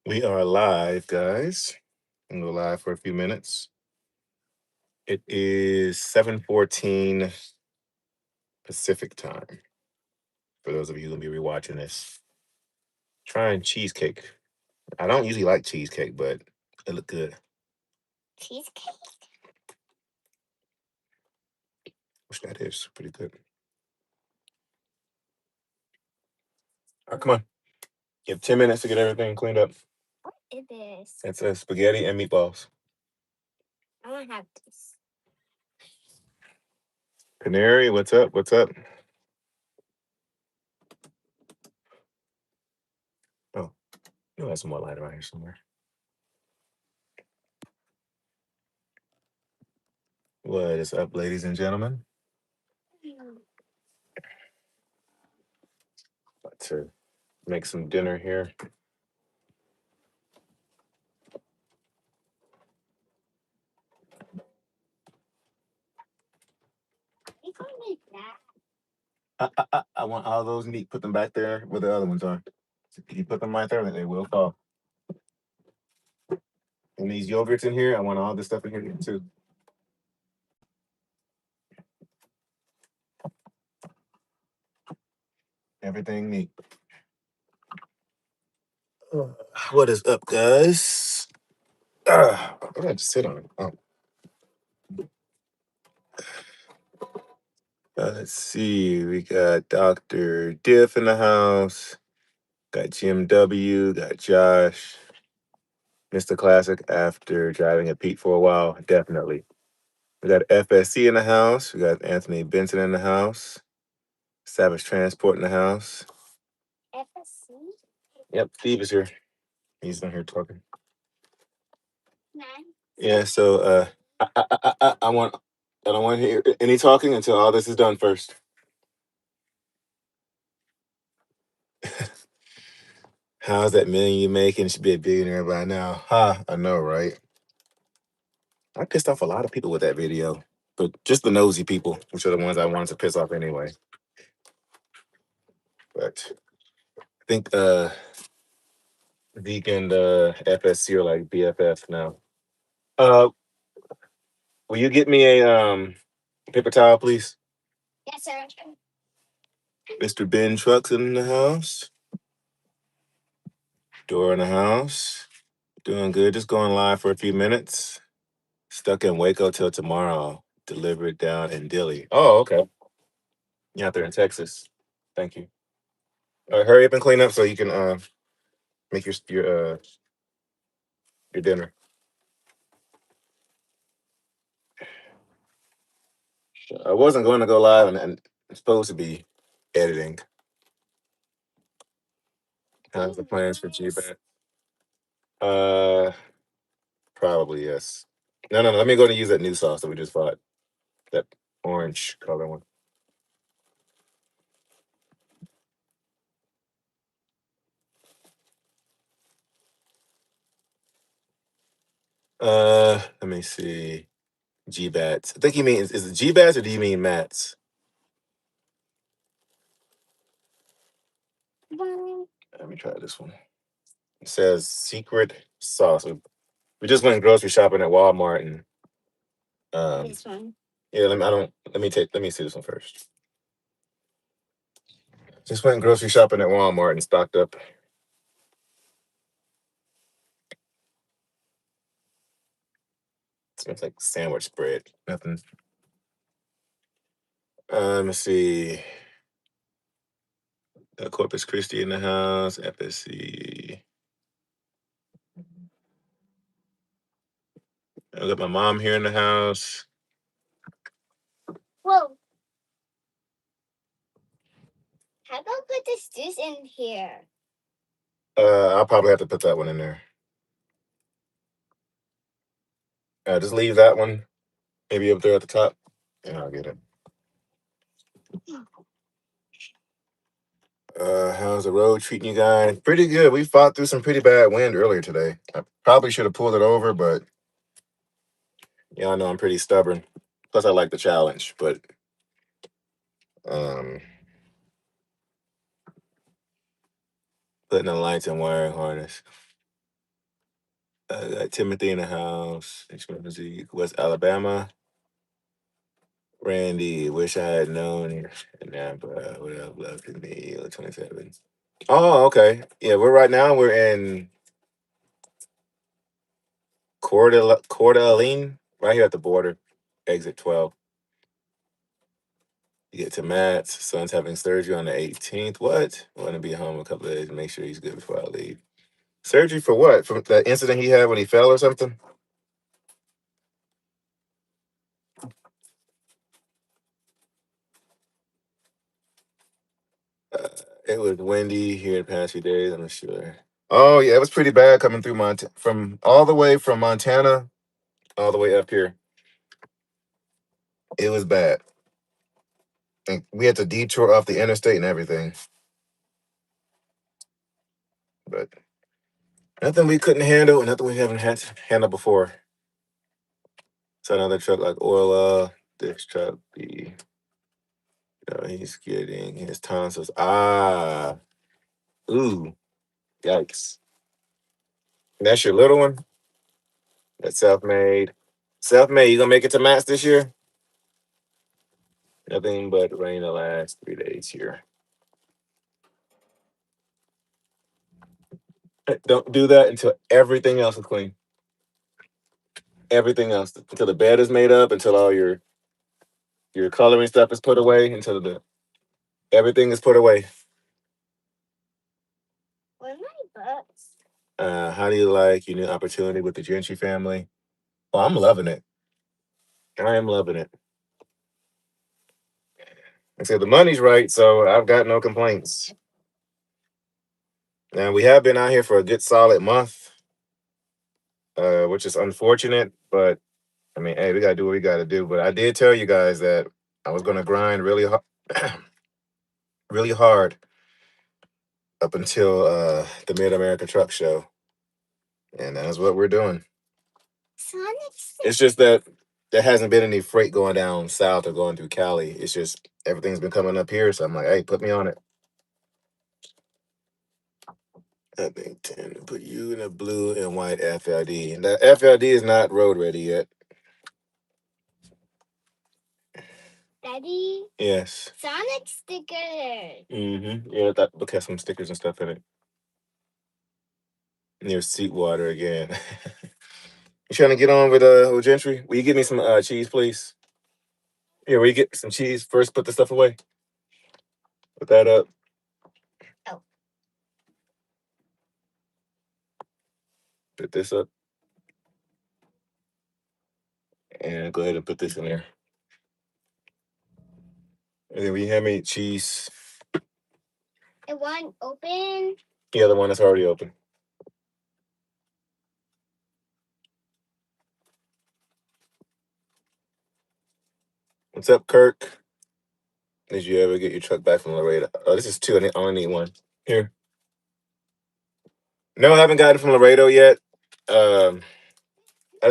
We are live, guys. I'm gonna go live for a few minutes. It is 7:14 Pacific time. For those of you who will be rewatching this, trying cheesecake. I don't usually like cheesecake, but it looked good. Cheesecake? Which that is pretty good. All right, come on. You have 10 minutes to get everything cleaned up. What is this? It's spaghetti and meatballs. I don't have this. Canary, what's up? What's up? Oh, you'll have some more light around here somewhere. What is up, ladies and gentlemen? About to make some dinner here. You can't make that. I want all those neat. Put them back there where the other ones are. If you put them right there, they will fall. And these yogurts in here, I want all this stuff in here too. Everything neat. What is up, guys? I had to sit on it. Oh. Let's see. We got Dr. Diff in the house. Got Jim W. Got Josh. Mr. Classic after driving a Pete for a while. Definitely. We got FSC in the house. We got Anthony Benson in the house. Savage Transport in the house. FSC? Yep, Steve is here. He's not here talking. Nice. Yeah, so I don't want to hear any talking until all this is done first. How's that million you making? Should be a billionaire by now. Ha, I know, right? I pissed off a lot of people with that video, but just the nosy people, which are the ones I wanted to piss off anyway. But I think Zeke and FSC are like BFF now. Will you get me a paper towel, please? Yes, sir. Mr. Ben Trucks in the house. Door in the house. Doing good. Just going live for a few minutes. Stuck in Waco till tomorrow. Delivered down in Dilley. Oh, okay. You're out there in Texas. Thank you. Hurry up and clean up so you can make your dinner. I wasn't going to go live, and I'm supposed to be editing. How's the plans for GBAT? Probably yes. No. Let me go to use that new sauce that we just bought. That orange color one. Let me see. GBATs. I think you mean is it GBATs or do you mean Mats? Let me try this one. It says secret sauce. We just went grocery shopping at Walmart and This one. yeah, let me see this one first. Just went grocery shopping at Walmart and stocked up. It smells like sandwich bread. Nothing. Let me see. Corpus Christi in the house. FSC. I got my mom here in the house. Whoa. How about put this juice in here? I'll probably have to put that one in there. Just leave that one maybe up there at the top, and I'll get it. How's the road treating you guys? Pretty good. We fought through some pretty bad wind earlier today. I probably should have pulled it over, but yeah, I know I'm pretty stubborn. Plus, I like the challenge, but um, putting the lights and wiring harness. I got Timothy in the house. West Alabama. Randy, wish I had known here. Napa, what up, love to me, 27. Oh, okay. Yeah, right now we're in Coeur d'Alene, right here at the border, exit 12. You get to Matt's. Son's having surgery on the 18th. What? I want to be home a couple of days. Make sure he's good before I leave. Surgery for what? From the incident he had when he fell or something? Uh, it was windy here the past few days. I'm not sure. Oh yeah, it was pretty bad coming through from all the way from Montana all the way up here. It was bad. And we had to detour off the interstate and everything. But nothing we couldn't handle, and nothing we haven't had to handle before. So another truck like oil, this truck, he's getting his tonsils. Ooh, yikes. And that's your little one? That's self-made. Self-made, you gonna make it to Matt's this year? Nothing but rain the last 3 days here. Don't do that until everything else is clean. Everything else, until the bed is made up, until all your coloring stuff is put away, until everything is put away. Where are my books? How do you like your new opportunity with the Gentry family? Well, I'm loving it. I am loving it. I said the money's right, so I've got no complaints. Now we have been out here for a good solid month, which is unfortunate, but I mean, hey, we gotta do what we gotta do. But I did tell you guys that I was gonna grind really hard, really hard up until the Mid America Truck Show, and that's what we're doing. It's just that there hasn't been any freight going down south or going through Cali. It's just everything's been coming up here, so I'm like, hey, put me on it. I think 10. Put you in a blue and white FLD. And the FLD is not road ready yet. Daddy? Yes. Sonic stickers. Yeah, that book has some stickers and stuff in it. Near Seatwater again. You trying to get on with Gentry? Will you give me some cheese, please? Here, will you get some cheese first? Put the stuff away. Put that up. Oh. Put this up. And go ahead and put this in there. And then will you hand me cheese? The one open? Yeah, the one that's already open. What's up, Kirk? Did you ever get your truck back from Laredo? Oh, this is two. I only need one. Here. No, I haven't gotten from Laredo yet. I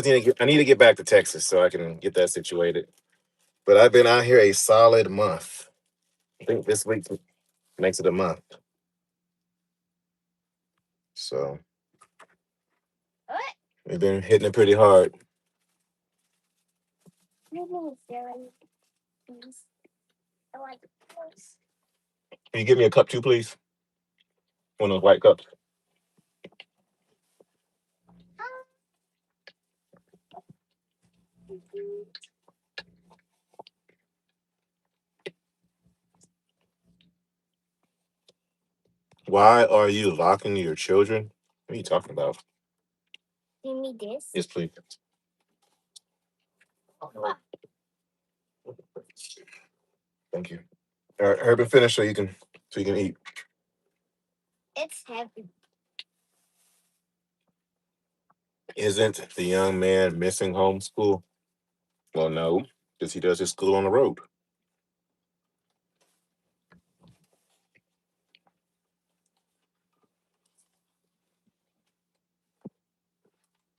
need to get back to Texas so I can get that situated. But I've been out here a solid month. I think this week makes it a month. So What? we've been hitting it pretty hard. I like those. Can you give me a cup too, please? One of those white cups. Why are you locking your children? What are you talking about? Give me this. Yes, please. Thank you. All right, Herb, finish so you can eat. It's heavy. Isn't the young man missing homeschool? Well, no, because he does his school on the road.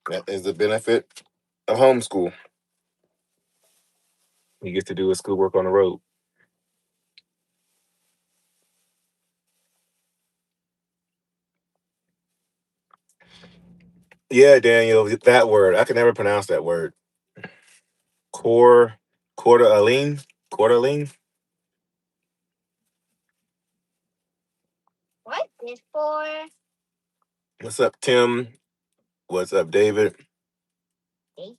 That is the benefit of homeschool. He gets to do his schoolwork on the road. Yeah, Daniel, that word. I can never pronounce that word. Core, quarter-aline, quarter-aline. What's this for? What's up, Tim? What's up, David? Dayton?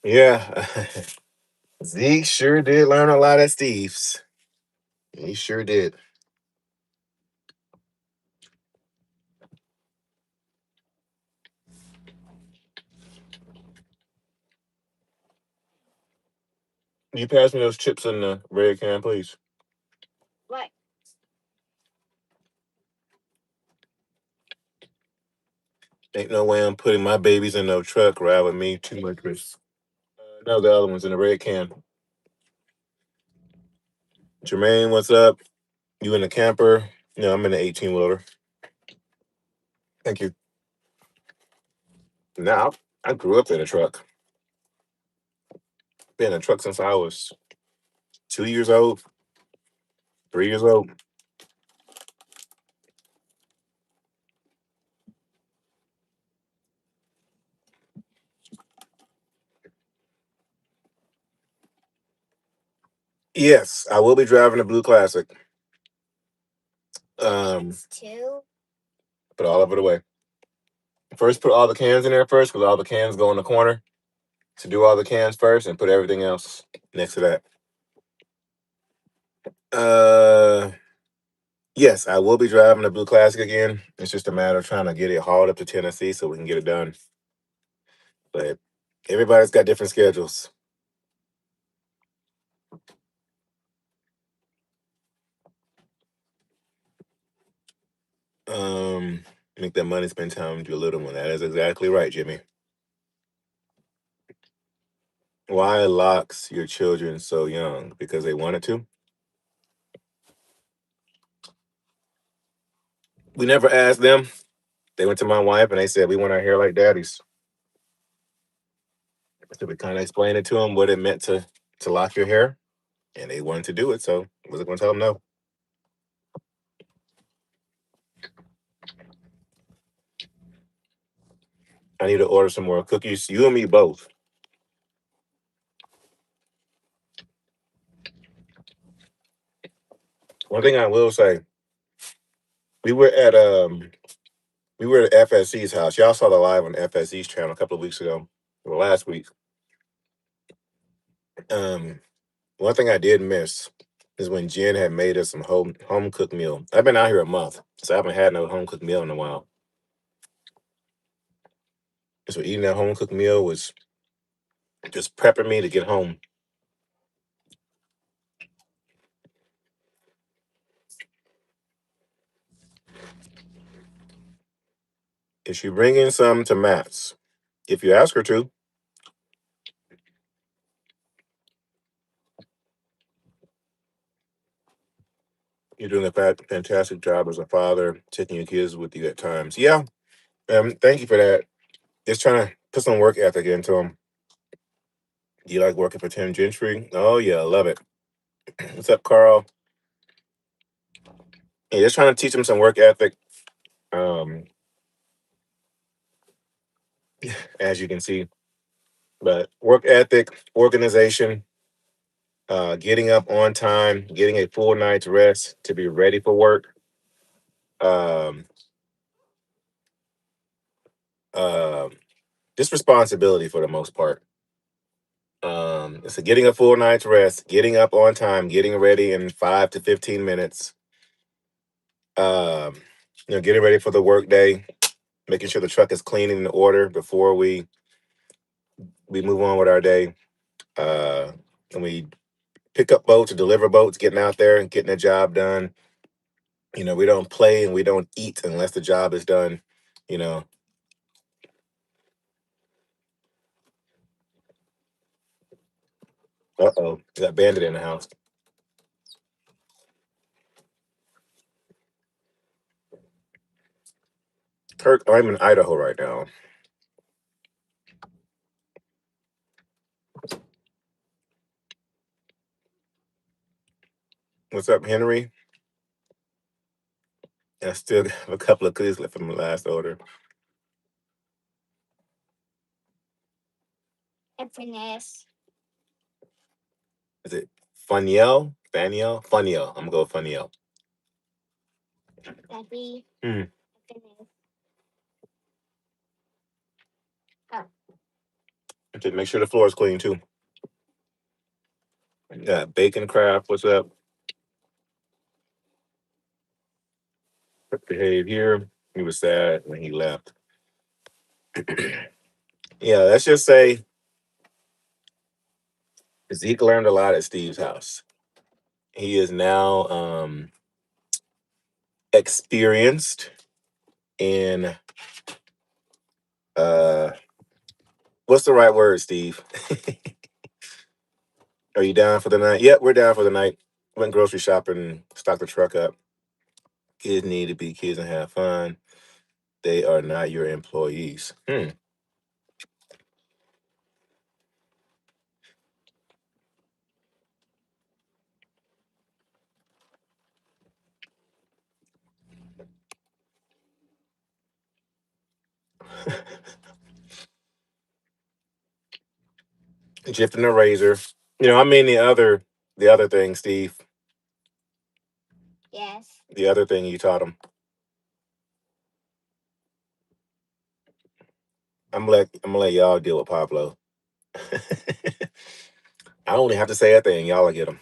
Yeah, Zeke sure did learn a lot at Steve's. He sure did. You pass me those chips in the red can, please. What? Ain't no way I'm putting my babies in no truck ride with me. Too much risk. No, the other one's in the red can. Jermaine, what's up? You in the camper? No, I'm in the 18 wheeler. Thank you. Now, I grew up in a truck. Been in a truck since I was 2 years old, 3 years old. Yes, I will be driving the Blue Classic. Two? Put all of it away. First, put all the cans in there first, because all the cans go in the corner. To do all the cans first, and put everything else next to that. Uh, yes, I will be driving the Blue Classic again. It's just a matter of trying to get it hauled up to Tennessee so we can get it done. But everybody's got different schedules. Make that money, spend time with your little one. That is exactly right, Jimmy. Why locks your children so young? Because they wanted to? We never asked them. They went to my wife and they said, we want our hair like daddy's. So we kind of explained it to them what it meant to lock your hair. And they wanted to do it. So I wasn't going to tell them no. I need to order some more cookies. You and me both. One thing I will say, we were at FSC's house. Y'all saw the live on FSC's channel a couple of weeks ago, or last week. Um, One thing I did miss is when Jen had made us some home cooked meal. I've been out here a month, so I haven't had no home cooked meal in a while. So eating that home cooked meal was just prepping me to get home. Is she bringing some to Matt's? If you ask her to, you're doing a fantastic job as a father, taking your kids with you at times. Yeah, thank you for that. Just trying to put some work ethic into them. Do you like working for Tim Gentry? Oh yeah, I love it. What's up, Carl? Yeah, just trying to teach them some work ethic. Um, as you can see, but work ethic, organization, getting up on time, getting a full night's rest to be ready for work. Um, uh, just responsibility for the most part. So getting a full night's rest, getting up on time, getting ready in 5 to 15 minutes. Um, getting ready for the work day, making sure the truck is clean and in order before we move on with our day. Uh, and we pick up boats or deliver boats, getting out there and getting the job done. We don't play and we don't eat unless the job is done. You know, uh-oh, got bandit in the house. Kirk, I'm in Idaho right now. What's up, Henry? I still have a couple of cookies left from the last order. Happiness. Is it Funiel? Faniel? Funiel. I'm gonna go with Funiel. Happy. Mm. Happiness. Okay, make sure the floor is clean too. Got Bacon Craft. What's up? Behave here. He was sad when he left. Yeah, let's just say Zeke learned a lot at Steve's house. He is now experienced in uh what's the right word, Steve? Are you down for the night? Yep, we're down for the night. Went grocery shopping, stocked the truck up. Kids need to be kids and have fun. They are not your employees. Jiff and a razor. I mean the other thing, Steve. Yes. The other thing you taught him. I'm gonna let y'all deal with Pablo. I only have to say a thing. Y'all will get him.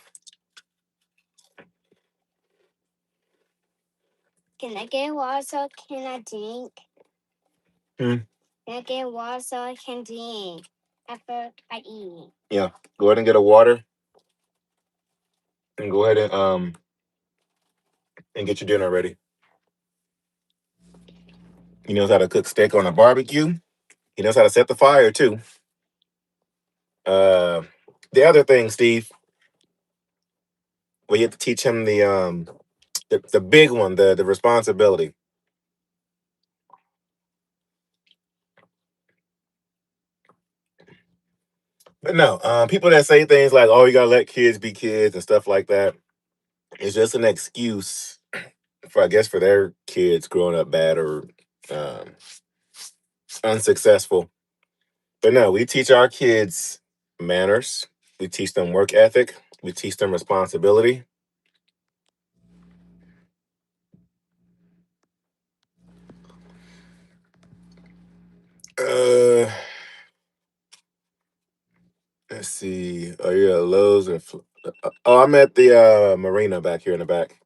Can I get water so can I drink? Hmm. Can I get water so I can drink after I eat? Yeah. Go ahead and get a water, and go ahead and get your dinner ready. He knows how to cook steak on a barbecue. He knows how to set the fire too. Uh, the other thing, Steve, we have to teach him the big one, the responsibility. But no, people that say things like, "Oh, you gotta let kids be kids" and stuff like that, it's just an excuse for, I guess, for their kids growing up bad or um, unsuccessful. But no, we teach our kids manners. We teach them work ethic. We teach them responsibility. Uh, let's see. Oh yeah, Lowe's and oh, I'm at the marina back here in the back.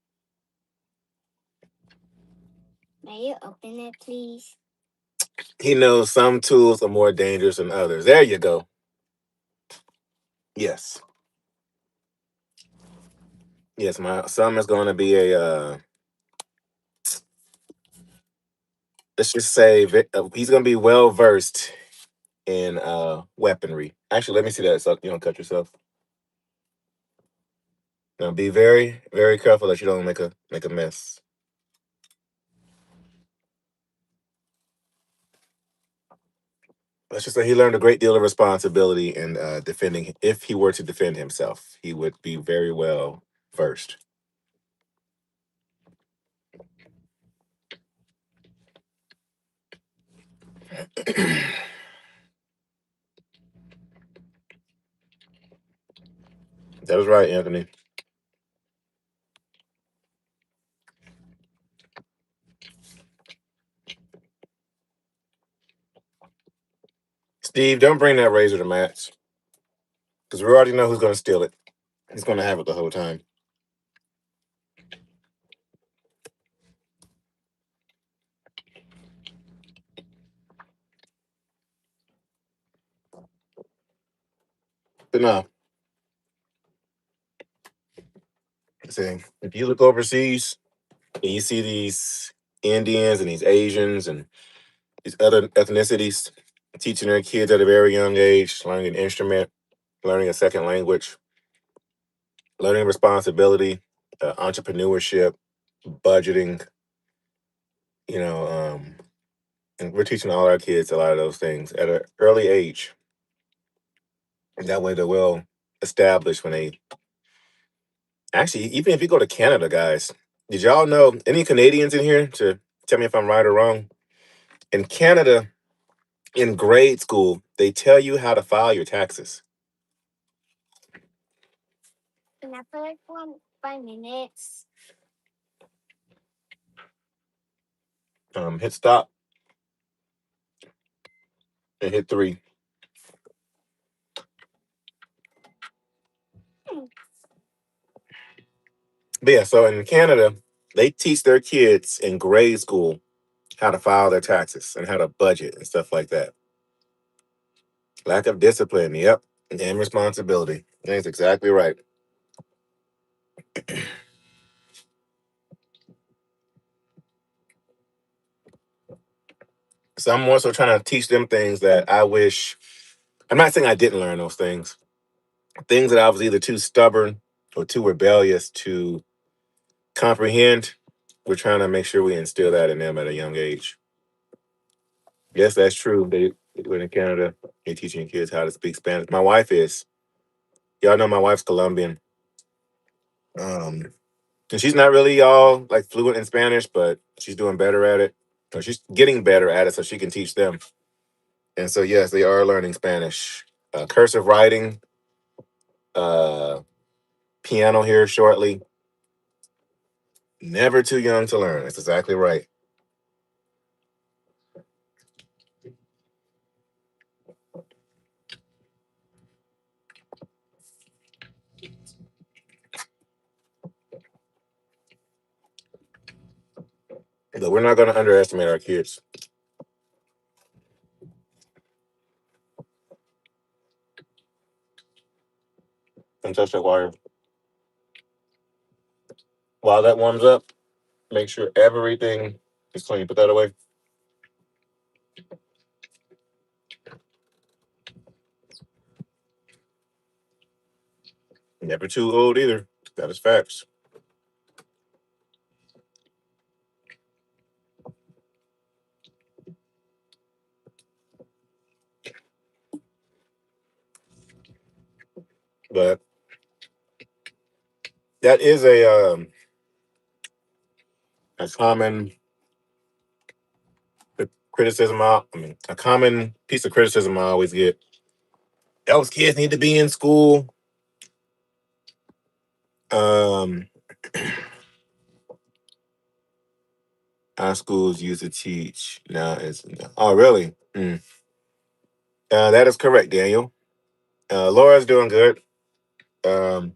May you open it, please? He knows some tools are more dangerous than others. There you go. Yes, yes. My son is going to be a. Let's just say he's going to be well versed in weaponry. Actually, let me see that so you don't cut yourself. Now, be very, very careful that you don't make a mess. Let's just say he learned a great deal of responsibility in defending. If he were to defend himself, he would be very well versed. That was right, Anthony. Steve, don't bring that razor to match because we already know who's going to steal it. He's going to have it the whole time. But no, see, if you look overseas and you see these Indians and these Asians and these other ethnicities teaching their kids at a very young age, learning an instrument, learning a second language, learning responsibility, entrepreneurship, budgeting, you know, and we're teaching all our kids a lot of those things at an early age. And that way they're well established when they Actually, even if you go to Canada, guys, did y'all know, any Canadians in here to tell me if I'm right or wrong? In Canada, in grade school, they tell you how to file your taxes. And after like 5 minutes. Hit stop and hit 3. But yeah, so in Canada, they teach their kids in grade school how to file their taxes and how to budget and stuff like that. Lack of discipline, yep, and responsibility. That's exactly right. So I'm also trying to teach them things that I wish. I'm not saying I didn't learn those things. Things that I was either too stubborn or too rebellious to comprehend. We're trying to make sure we instill that in them at a young age. Yes, that's true. They do it in Canada. They're teaching kids how to speak Spanish. My wife is. Y'all know my wife's Colombian. Um, and she's not really all like fluent in Spanish, but she's doing better at it. Or she's getting better at it so she can teach them. And so yes, they are learning Spanish. Cursive writing, uh, piano here shortly. Never too young to learn. That's exactly right. But we're not going to underestimate our kids. Don't touch that wire. While that warms up, make sure everything is clean. Put that away. Never too old either. That is facts. But that is a common criticism. A common piece of criticism I always get. Those kids need to be in school. Um, our schools used to teach. Now it's oh really? That is correct, Daniel. Laura's doing good. Um,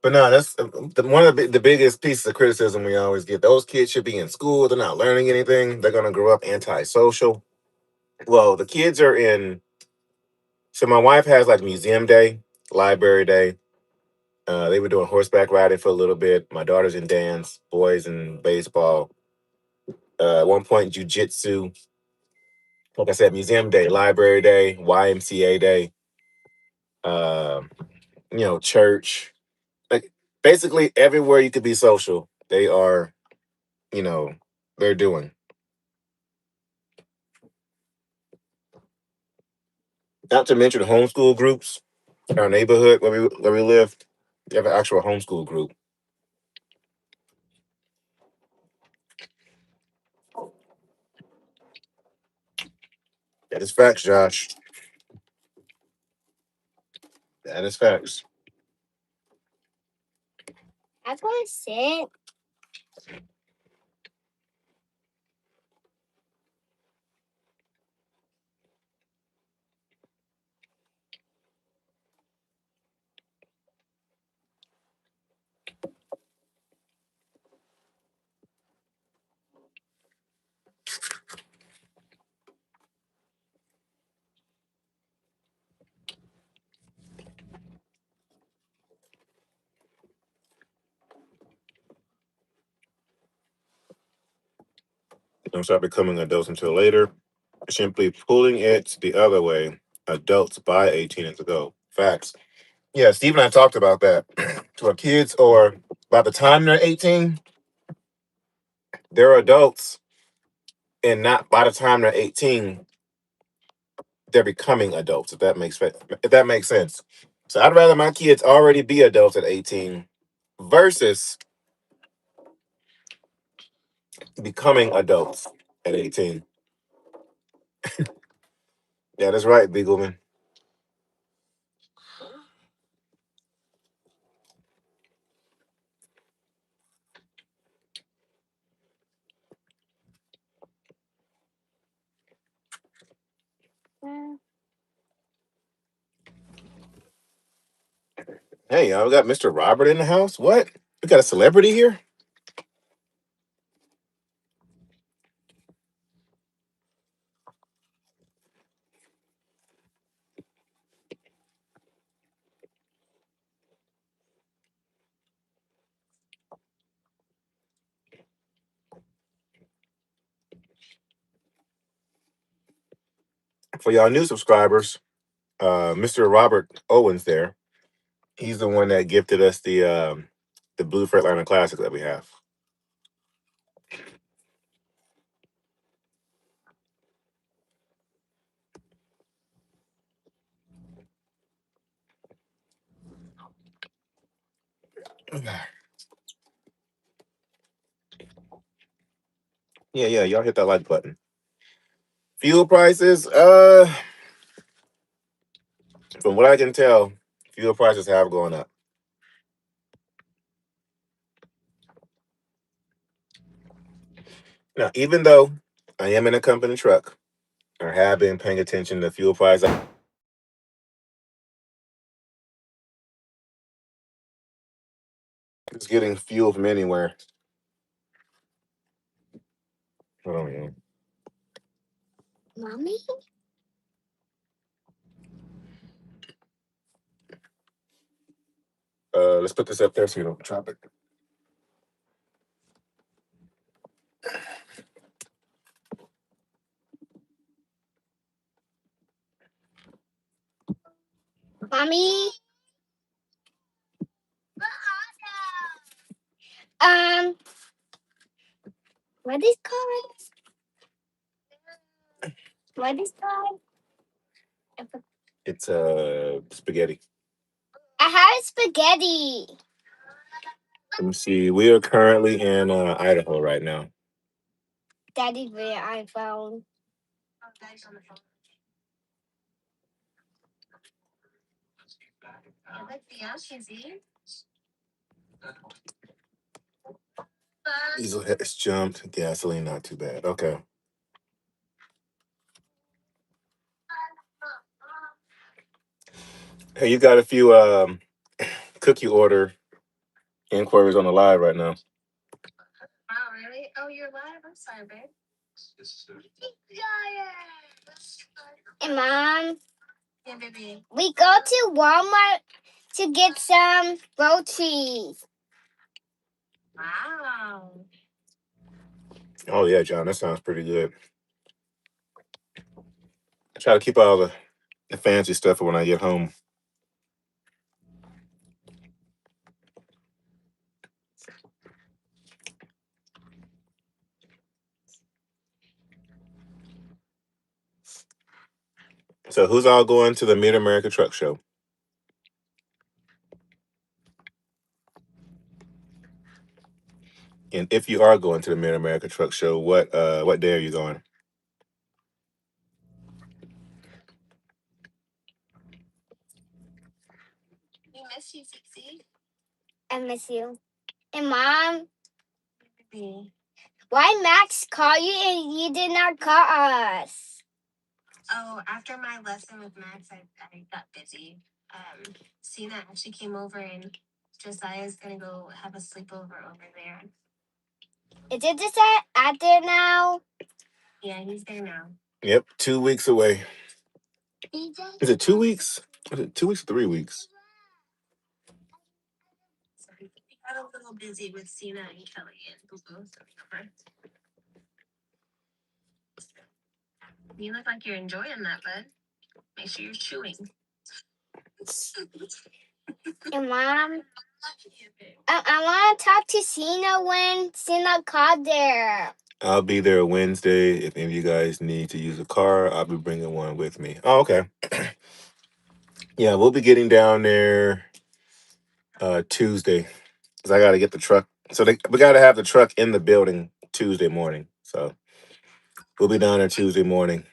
but no, that's one of the biggest pieces of criticism we always get. Those kids should be in school. They're not learning anything. They're going to grow up antisocial. Well, the kids are in. So my wife has like museum day, library day. They were doing horseback riding for a little bit. My daughter's in dance, boys in baseball. At one point, jujitsu. Like I said, museum day, library day, YMCA day. Um, church. Like basically everywhere you could be social, they are. You know, they're doing. Not to mention homeschool groups. Our neighborhood where we live, we have an actual homeschool group. That is facts, Josh. That is facts. That's what I said. Don't start becoming adults until later. Simply pulling it the other way. Adults by 18 and to go. Facts. Yeah, Steve and I talked about that. To our kids, or by the time they're 18, they're adults, and not by the time they're 18, they're becoming adults. If that makes sense. So I'd rather my kids already be adults at 18 versus becoming adults at 18. Yeah, that's right, Beagleman. Hey, we got Mr. Robert in the house. What? We got a celebrity here? For y'all new subscribers, Mr. Robert Owens there. He's the one that gifted us the blue Freightliner Classic that we have. Yeah, y'all hit that like button. Fuel prices, from what I can tell, fuel prices have gone up. Now, even though I am in a company truck, I have been paying attention to fuel price. It's getting fuel from anywhere. Hold on, yeah. Mommy? Let's put this up there so you don't drop it. Mommy? What is called? What is called? It's spaghetti. I have spaghetti. Let me see. We are currently in Idaho right now. That is where I found. Diesel has jumped. Gasoline, not too bad. Okay. Hey, you got a few cookie order inquiries on the live right now. Oh, really? Oh, you're live? I'm sorry, babe. Hey, Mom. Yeah, baby. We go to Walmart to get some groceries. Wow. Oh yeah, John, that sounds pretty good. I try to keep all the fancy stuff for when I get home. So who's all going to the Mid America Truck Show? And if you are going to the Mid America Truck Show, what day are you going? We miss you, Sixie. I miss you. And Mom, why Max call you and you did not call us? Oh, after my lesson with Max, I got busy. Cena actually came over and Josiah's gonna go have a sleepover over there. Is it just at there now? Yeah, he's there now. Yep, 2 weeks away. Is it 2 weeks? Is it 2 weeks or 3 weeks? So we got a little busy with Cena and Kelly and Boo Boo. You look like you're enjoying that, bud. Make sure you're chewing. And Mom, I want to talk to Cena when Cena called there. I'll be there Wednesday. If any of you guys need to use a car, I'll be bringing one with me. Oh, okay. Yeah, we'll be getting down there Tuesday. because I got to get the truck. So we got to have the truck in the building Tuesday morning. So we'll be down there Tuesday morning.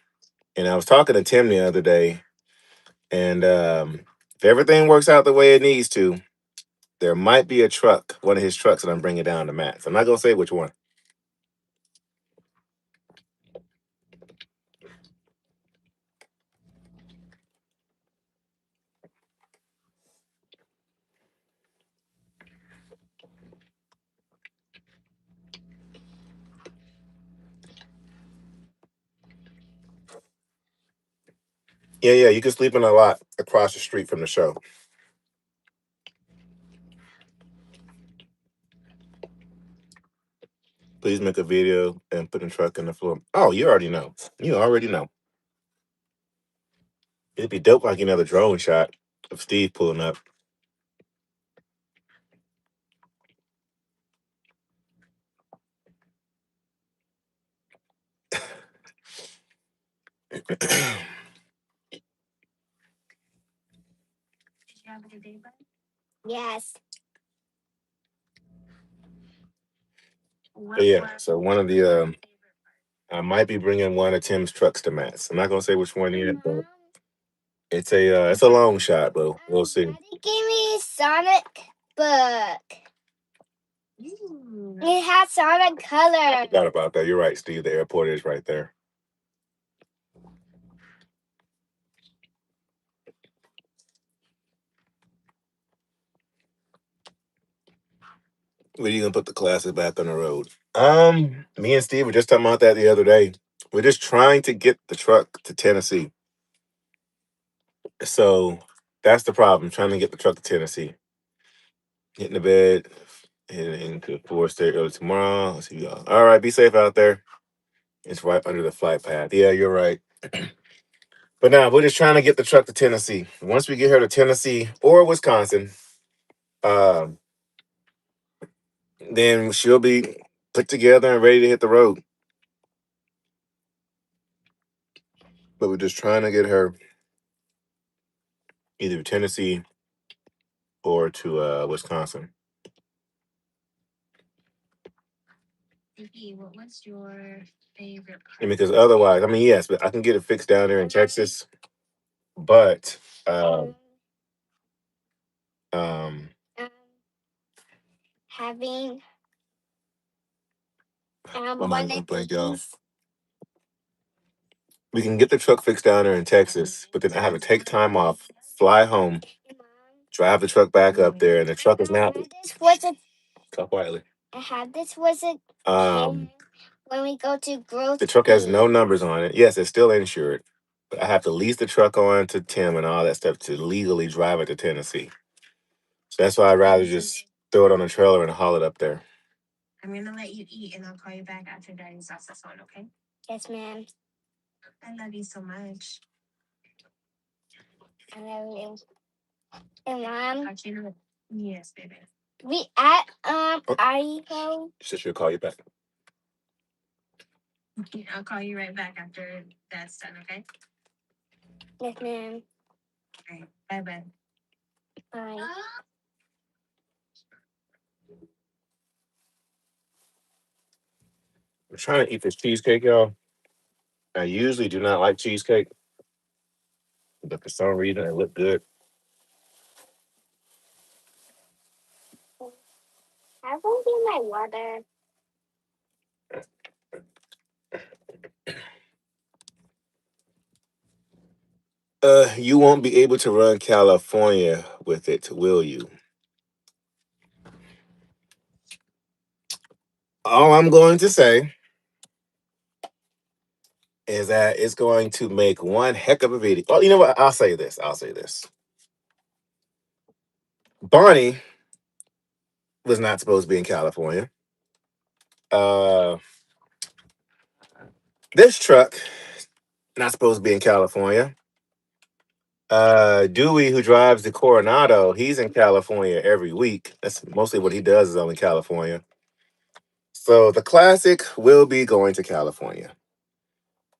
And I was talking to Tim the other day, and if everything works out the way it needs to, there might be a truck, one of his trucks, that I'm bringing down to Matt's. I'm not gonna say which one. Yeah, you can sleep in a lot across the street from the show. Please make a video and put the truck in the floor. Oh, you already know. You already know. It'd be dope like another drone shot of Steve pulling up. Did you have a good day, bud? Yes. But yeah, so one of the I might be bringing one of Tim's trucks to Matt's. I'm not gonna say which one yet, but it's a long shot, but we'll see. Daddy gave me a Sonic book. It has Sonic color. I forgot about that. You're right, Steve. The airport is right there. When are you gonna put the classes back on the road? Me and Steve were just talking about that the other day. We're just trying to get the truck to Tennessee. So that's the problem, trying to get the truck to Tennessee. Getting to bed, heading to Fort State early tomorrow. I'll see y'all. All right, be safe out there. It's right under the flight path. Yeah, you're right. But now we're just trying to get the truck to Tennessee. Once we get her to Tennessee or Wisconsin, um, then she'll be put together and ready to hit the road. But we're just trying to get her either to Tennessee or to Wisconsin. What was your favorite part? And because otherwise, I mean, yes, but I can get it fixed down there in Texas. But um, Having my one mind's gonna of blank, y'all. these. We can get the truck fixed down there in Texas, but then I have to take time off, fly home, drive the truck back up there, and the truck is now. This was a. Talk quietly. I had this was a. When we go to grocery. The truck has no numbers on it. Yes, it's still insured, but I have to lease the truck on to Tim and all that stuff to legally drive it to Tennessee. So that's why I'd rather just throw it on a trailer and haul it up there. I'm gonna let you eat, and I'll call you back after Daddy's off this one, okay? Yes, ma'am. I love you so much. I love you. And Mom. Yes, baby. We at Idaho. She said she'll call you back. I'll call you right back after that's done, okay? Yes, ma'am. All right. Bye-bye. Bye. I'm trying to eat this cheesecake, y'all. I usually do not like cheesecake, but for some reason it looked good. I won't do my water. You won't be able to run California with it, will you? All I'm going to say is that it's going to make one heck of a video. Well, you know what? I'll say this. Barney was not supposed to be in California. Uh, this truck not supposed to be in California. Dewey, who drives the Coronado, he's in California every week. That's mostly what he does is only California. So the classic will be going to California.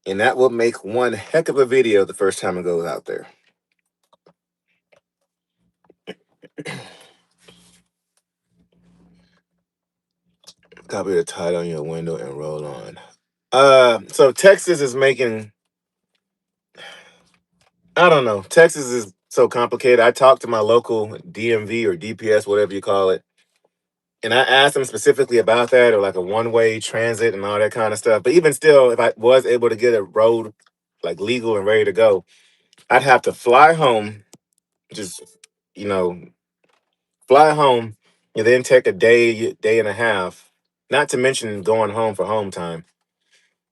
And that will make one heck of a video the first time it goes out there. Copy the title on your window and roll on. So Texas is making, I don't know. Texas is so complicated. I talked to my local DMV or DPS, whatever you call it, and I asked them specifically about that, or like a one-way transit and all that kind of stuff. But even still, if I was able to get a road like legal and ready to go, I'd have to fly home, just, you know, fly home, and then take a day, day and a half. Not to mention going home for home time.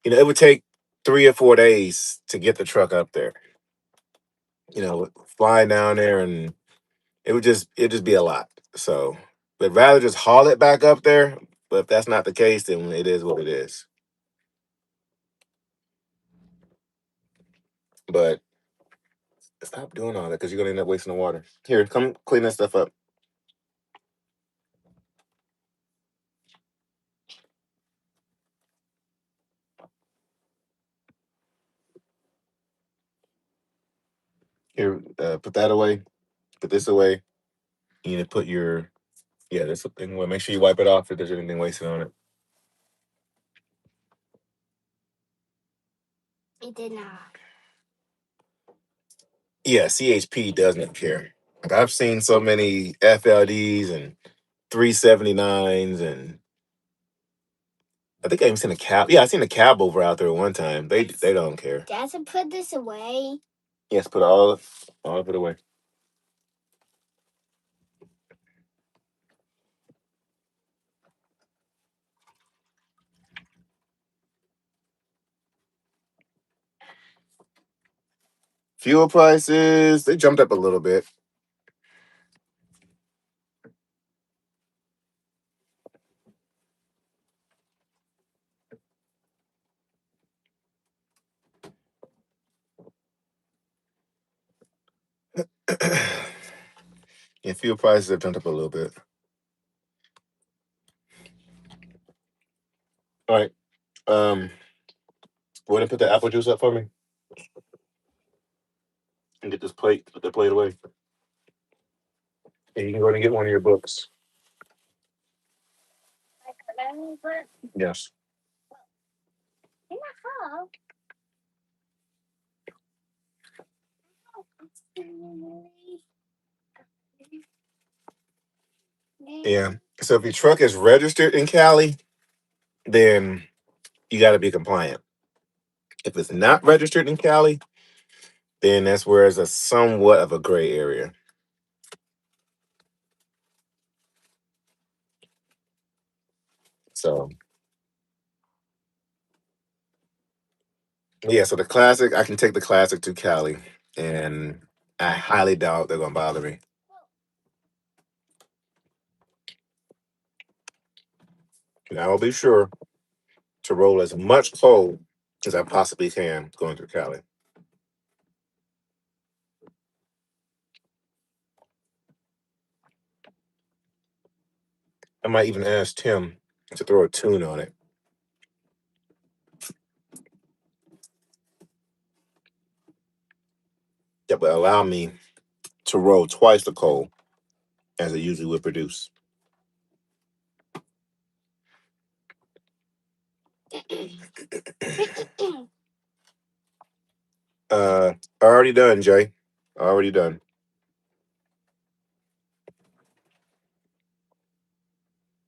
It would take 3 or 4 days to get the truck up there. Flying down there, and it'd just be a lot. So, but rather just haul it back up there. But if that's not the case, then it is what it is. But stop doing all that because you're gonna end up wasting the water. Here, come clean that stuff up. Here, put that away. Put this away. You need to put your this thing away. Make sure you wipe it off if there's anything wasted on it. It did not. Yeah, CHP doesn't care. Like, I've seen so many FLDs and 379s, and I think I even seen a cab. Yeah, I seen a cab over out there one time. They don't care. Dad said put this away. Yes, put all of it away. Fuel prices, they jumped up a little bit. Yeah, fuel prices have jumped up a little bit. All right. Go ahead and put the apple juice up for me and get this plate. Put the plate away. And you can go ahead and get one of your books. Yes. Yeah. So if your truck is registered in Cali, then you got to be compliant. If it's not registered in Cali, then that's where it's a somewhat of a gray area. So yeah, so the classic, I can take the classic to Cali, and I highly doubt they're gonna bother me. And I will be sure to roll as much coal as I possibly can going through Cali. I might even ask Tim to throw a tune on it. That would allow me to roll twice the coal as it usually would produce. Already done, Jay. Already done.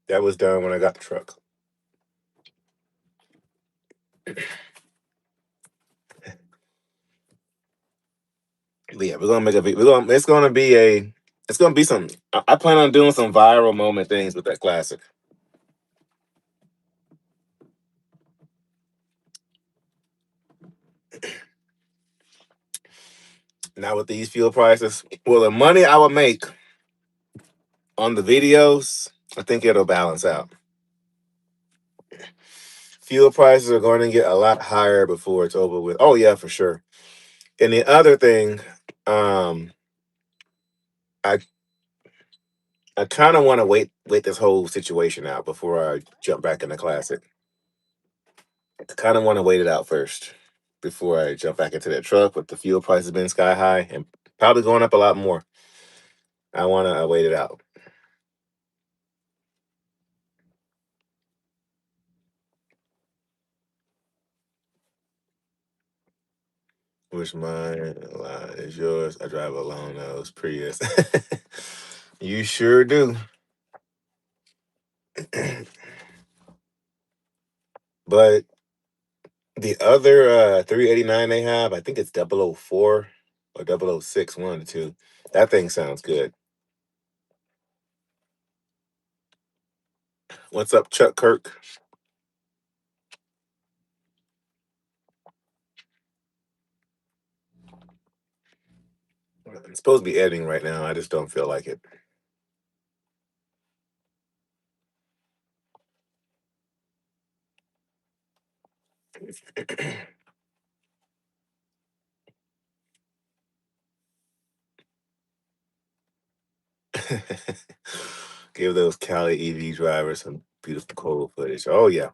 That was done when I got the truck. But yeah, we're gonna make a. We're gonna. It's gonna be a. It's gonna be some. I plan on doing some viral moment things with that classic. Now with these fuel prices, well, the money I would make on the videos, I think it'll balance out. Fuel prices are going to get a lot higher before it's over with. Oh yeah, for sure. And the other thing, um, I I kind of want to wait this whole situation out before I jump back in the classic. I kind of want to wait it out first before I jump back into that truck with the fuel prices being sky high and probably going up a lot more. I want to wait it out. Which mine is yours? I drive a long nose Prius. You sure do. But the other 389 they have, I think it's 004 or 006, one of the two. That thing sounds good. What's up, Chuck Kirk? I'm supposed to be editing right now. I just don't feel like it. Give those Cali EV drivers some beautiful cold footage. Oh yeah,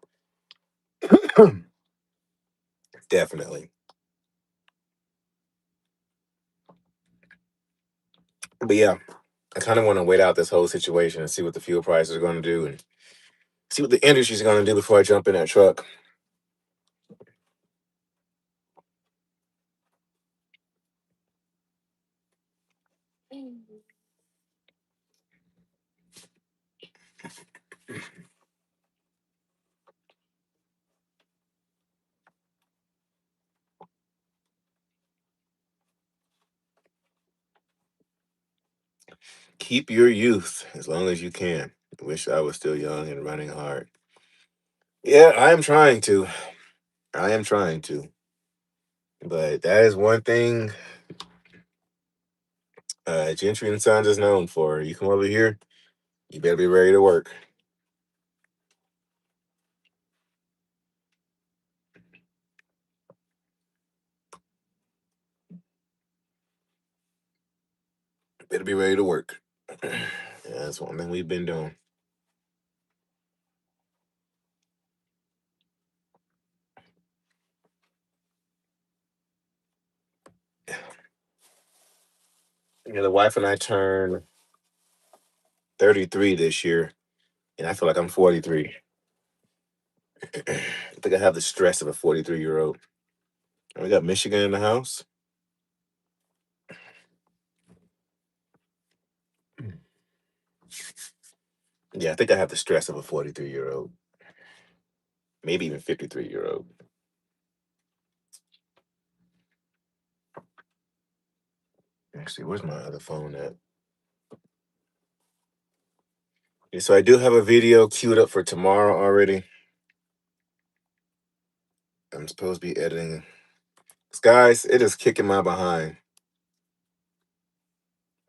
definitely. But yeah, I kind of want to wait out this whole situation and see what the fuel prices are going to do and see what the industry's going to do before I jump in that truck. Keep your youth as long as you can. Wish I was still young and running hard. Yeah, I am trying to. I am trying to. But that is one thing Gentry and Sons is known for. You come over here, you better be ready to work. Better be ready to work. Yeah, that's one thing we've been doing. Yeah, the wife and I turned 33 this year, and I feel like I'm 43. I think I have the stress of a 43-year-old. We got Michigan in the house. Yeah, I think I have the stress of a 43-year-old, maybe even 53-year-old. Actually, where's my other phone at? Yeah, so I do have a video queued up for tomorrow already. I'm supposed to be editing. Guys, it is kicking my behind.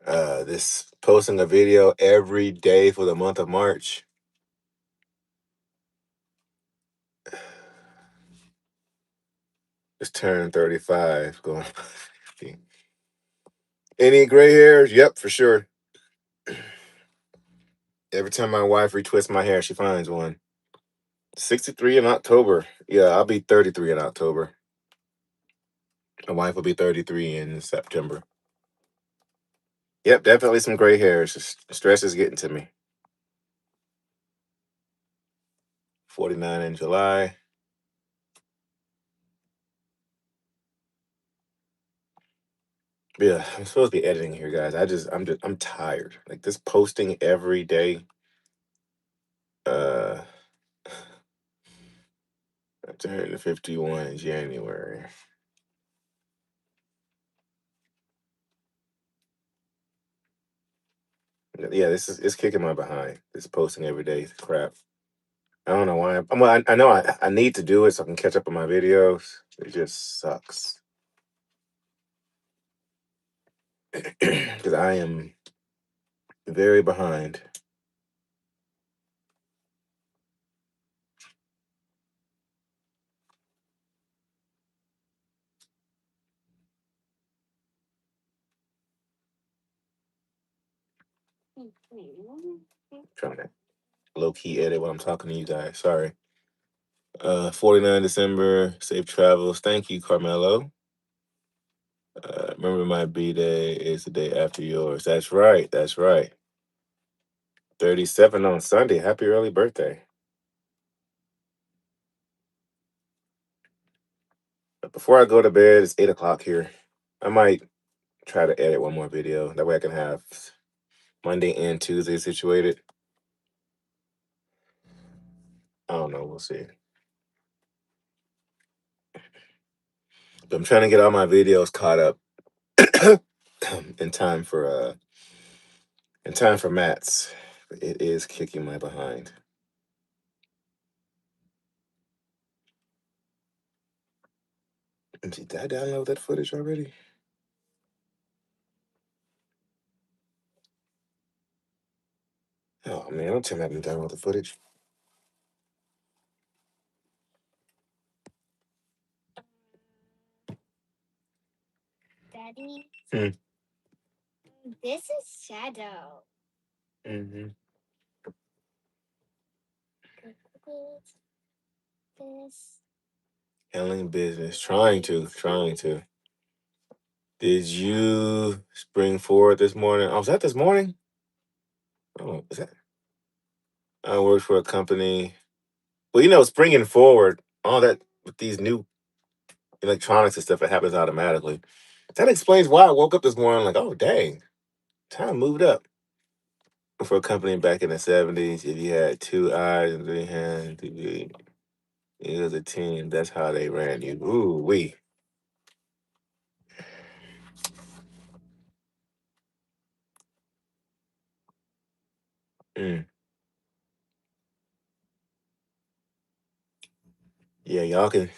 This posting a video every day for the month of March. Just turned 35, going 50. Any gray hairs? Yep, for sure. Every time my wife retwists my hair, she finds one. 63 in October. Yeah, I'll be 33 in October. My wife will be 33 in September. Yep, definitely some gray hairs. Stress is getting to me. 49 in July. Yeah, I'm supposed to be editing here, guys. I'm tired. Like this posting every day. Uh, I turned 51 in January. Yeah, this is it's kicking my behind. This posting every day is crap. I don't know why. I know I need to do it so I can catch up on my videos. It just sucks because I am very behind. Trying to low key edit while I'm talking to you guys. Sorry. 49 December. Safe travels. Thank you, Carmelo. Remember my B day is the day after yours. That's right. That's right. 37 on Sunday. Happy early birthday. But before I go to bed, it's 8 o'clock here. I might try to edit one more video. That way I can have Monday and Tuesday situated. I don't know. We'll see. But I'm trying to get all my videos caught up in time for Matt's. It is kicking my behind. Let me see, did I download that footage already? Oh man, don't tell me I didn't download the footage. Daddy, Hmm. this is Shadow. Mm-hmm. This. Handling business, trying to. Did you spring forward this morning? Oh, was that this morning? Oh, is that? I worked for a company. Well, springing forward, all that with these new electronics and stuff, it happens automatically. That explains why I woke up this morning like, oh, dang, time moved up. For a company back in the 70s, if you had 2 eyes and 3 hands, it was a team. That's how they ran you. Ooh, wee. Mm. Yeah, y'all can.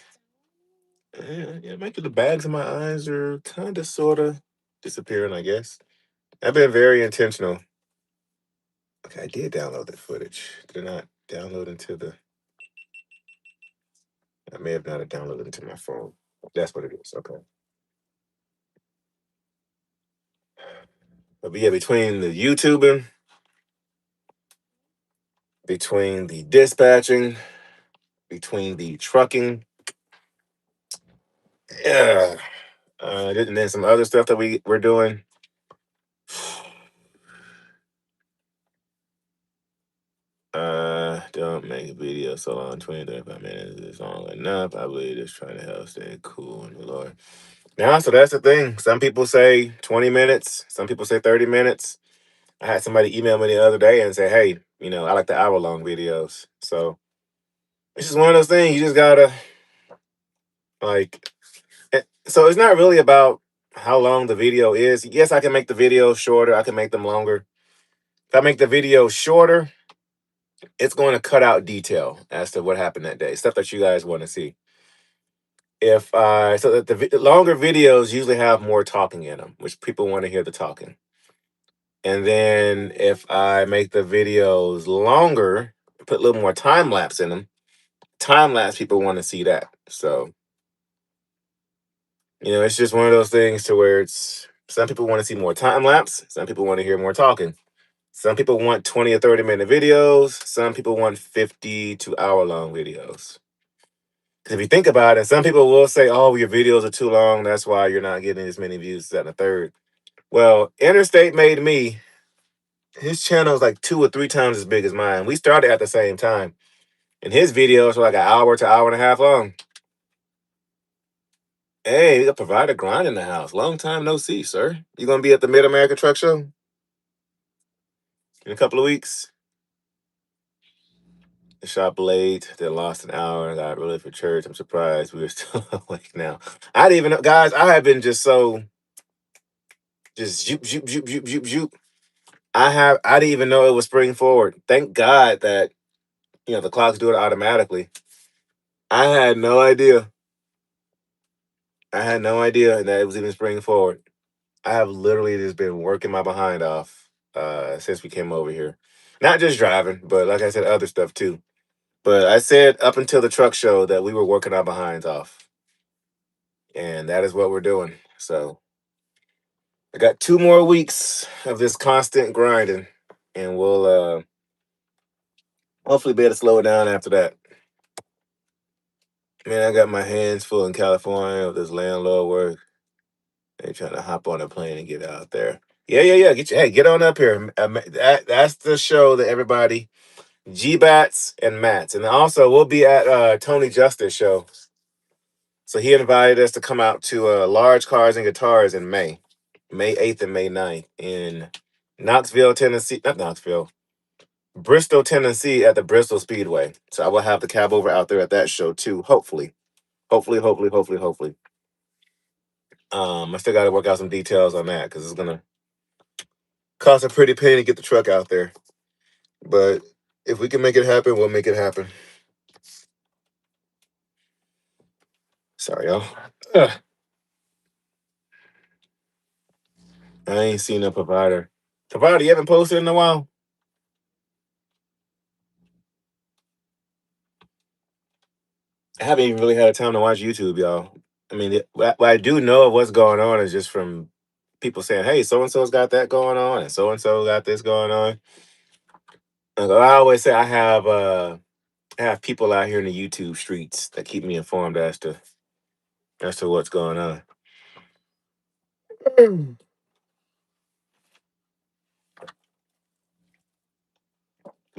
Yeah, make it the bags of my eyes are kind of, sort of disappearing, I guess. I've been very intentional. Okay, I did download that footage. Did I not download into the. I may have not have downloaded into my phone. That's what it is. Okay. But yeah, between the YouTubing, between the dispatching, between the trucking, yeah, and then some other stuff that we're doing. Don't make a video so long, 20, 35 minutes is long enough. I believe just trying to help stay cool in the Lord. Now, so that's the thing. Some people say 20 minutes, some people say 30 minutes. I had somebody email me the other day and say, hey, I like the hour-long videos. So it's just one of those things. You just gotta, like, so it's not really about how long the video is. Yes, I can make the videos shorter. I can make them longer. If I make the video shorter, it's going to cut out detail as to what happened that day, stuff that you guys want to see. If I so that the longer videos usually have more talking in them, which people want to hear the talking. And then if I make the videos longer, put a little more time lapse in them, time lapse people want to see that. So it's just one of those things to where it's some people want to see more time lapse, some people want to hear more talking. Some people want 20 or 30-minute videos. Some people want 50 to hour long videos. Because if you think about it, some people will say, oh, your videos are too long. That's why you're not getting as many views as that and a third. Well, Interstate Made Me, his channel is like 2 or 3 times as big as mine. We started at the same time. And his videos were like an hour to hour and a half long. Hey, we got Provider Grind in the house. Long time no see, sir. You going to be at the Mid-America Truck Show in a couple of weeks? The shop late. They lost an hour. Got ready for church. I'm surprised we were still awake now. I didn't even know, guys. I have been just zoop, zoop, zoop, zoop, zoop, zoop. I didn't even know it was spring forward. Thank God that the clocks do it automatically. I had no idea. I had no idea that it was even spring forward. I have literally just been working my behind off since we came over here. Not just driving, but like I said, other stuff too. But I said up until the truck show that we were working our behinds off. And that is what we're doing. So I got 2 more weeks of this constant grinding, and we'll hopefully be able to slow it down after that. Man, I got my hands full in California with this landlord work. They trying to hop on a plane and get out there. Yeah, yeah, yeah. Get on up here. That's the show that everybody G-Bats and Mats. And also we'll be at Tony Justice show. So he invited us to come out to Large Cars and Guitars in May 8th and May 9th in Knoxville, Tennessee. Not Knoxville, Bristol, Tennessee at the Bristol Speedway. So I will have the cab over out there at that show too. Hopefully. Hopefully. I still got to work out some details on that because it's gonna cost a pretty penny to get the truck out there. But if we can make it happen, we'll make it happen. Sorry, y'all. Ugh, I ain't seen a provider. Provider, you haven't posted in a while? I haven't even really had time to watch YouTube, y'all. I mean, what I do know of what's going on is just from people saying, hey, so and so's got that going on, and so got this going on. Like, I always say I have people out here in the YouTube streets that keep me informed as to what's going on. Come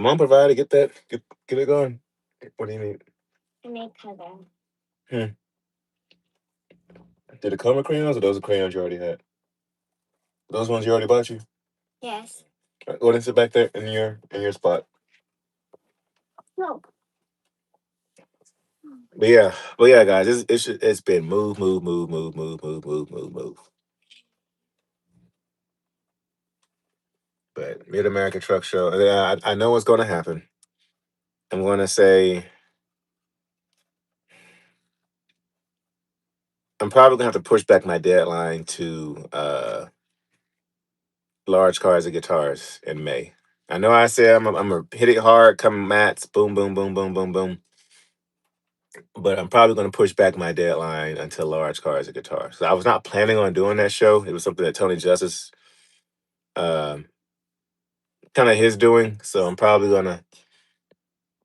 on, provider, get it going. What do you need? I made color. Hmm. Did it come with crayons, or those are crayons you already had? Those ones you already bought you? Yes. What is it back there in your spot? No. But yeah, guys, it's been move. But Mid America Truck Show, yeah, I know what's going to happen. I'm going to say I'm probably going to have to push back my deadline to Large Cars and Guitars in May. I know I said I'm gonna hit it hard, come mats, boom, boom, boom, boom, boom, boom. But I'm probably going to push back my deadline until Large Cars and Guitars. So I was not planning on doing that show. It was something that Tony Justice, um, kind of his doing. So I'm probably going to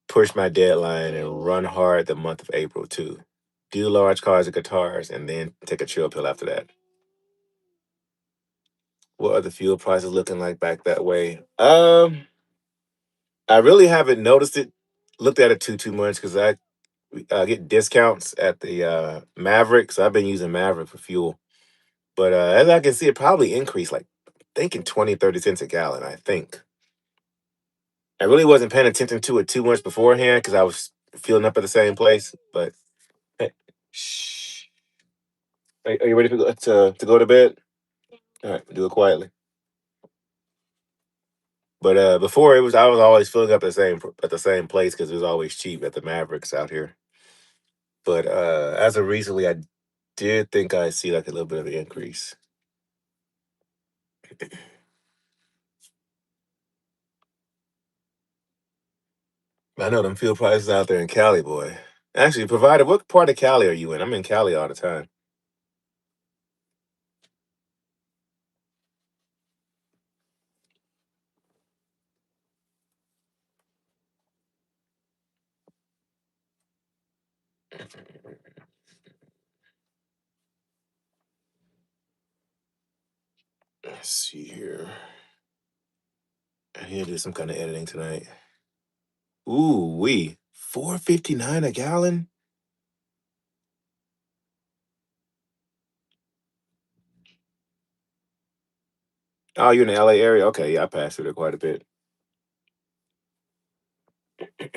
push my deadline and run hard the month of April too. Do Large Cars and Guitars, and then take a chill pill after that. What are the fuel prices looking like back that way? I really haven't noticed it, looked at it too much because I get discounts at the Maverick, so I've been using Maverick for fuel. But as I can see, it probably increased like thinking 20, 30 cents a gallon. I think I really wasn't paying attention to it too much beforehand because I was filling up at the same place. But hey, shh, are you ready to go to bed? All right, do it quietly. But before I was always filling up at the same place because it was always cheap at the Mavericks out here. But as of recently, I did think I see like a little bit of an increase. I know them fuel prices out there in Cali, boy. Actually, provider, what part of Cali are you in? I'm in Cali all the time. Let's see here. I need to do some kind of editing tonight. Ooh, we 4.59 a gallon. Oh, you're in the LA area? Okay, yeah, I pass through there quite a bit. I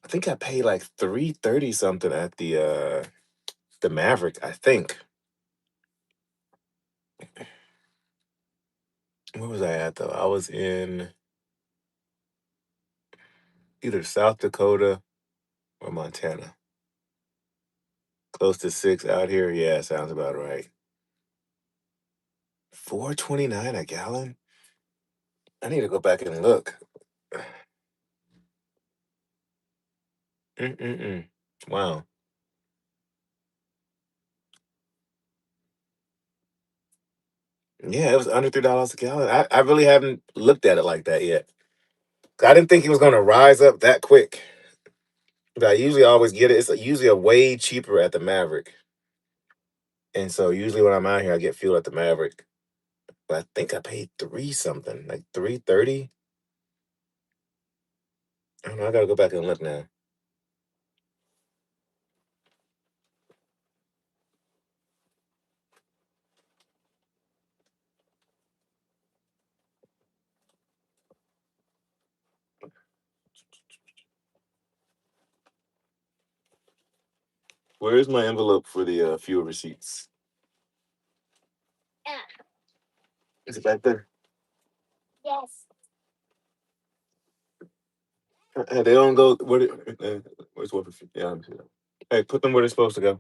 think I paid like 3.30 something at the Maverick, I think. Where was I at though? I was in either South Dakota or Montana. Close to 6 out here. Yeah, sounds about right. 4.29 a gallon? I need to go back and look. Mm-mm-mm. Wow. Yeah, it was under $3 a gallon. I really haven't looked at it like that yet. I didn't think it was going to rise up that quick. But I usually always get it. It's usually a way cheaper at the Maverick. And so usually when I'm out here, I get fuel at the Maverick. But I think I paid three something, like 3.30. I don't know. I gotta go back and look now. Where's my envelope for the fuel receipts? Yeah. Is it back there? Yes. They don't go. Where's what? Yeah. I'm sure. Hey, put them where they're supposed to go.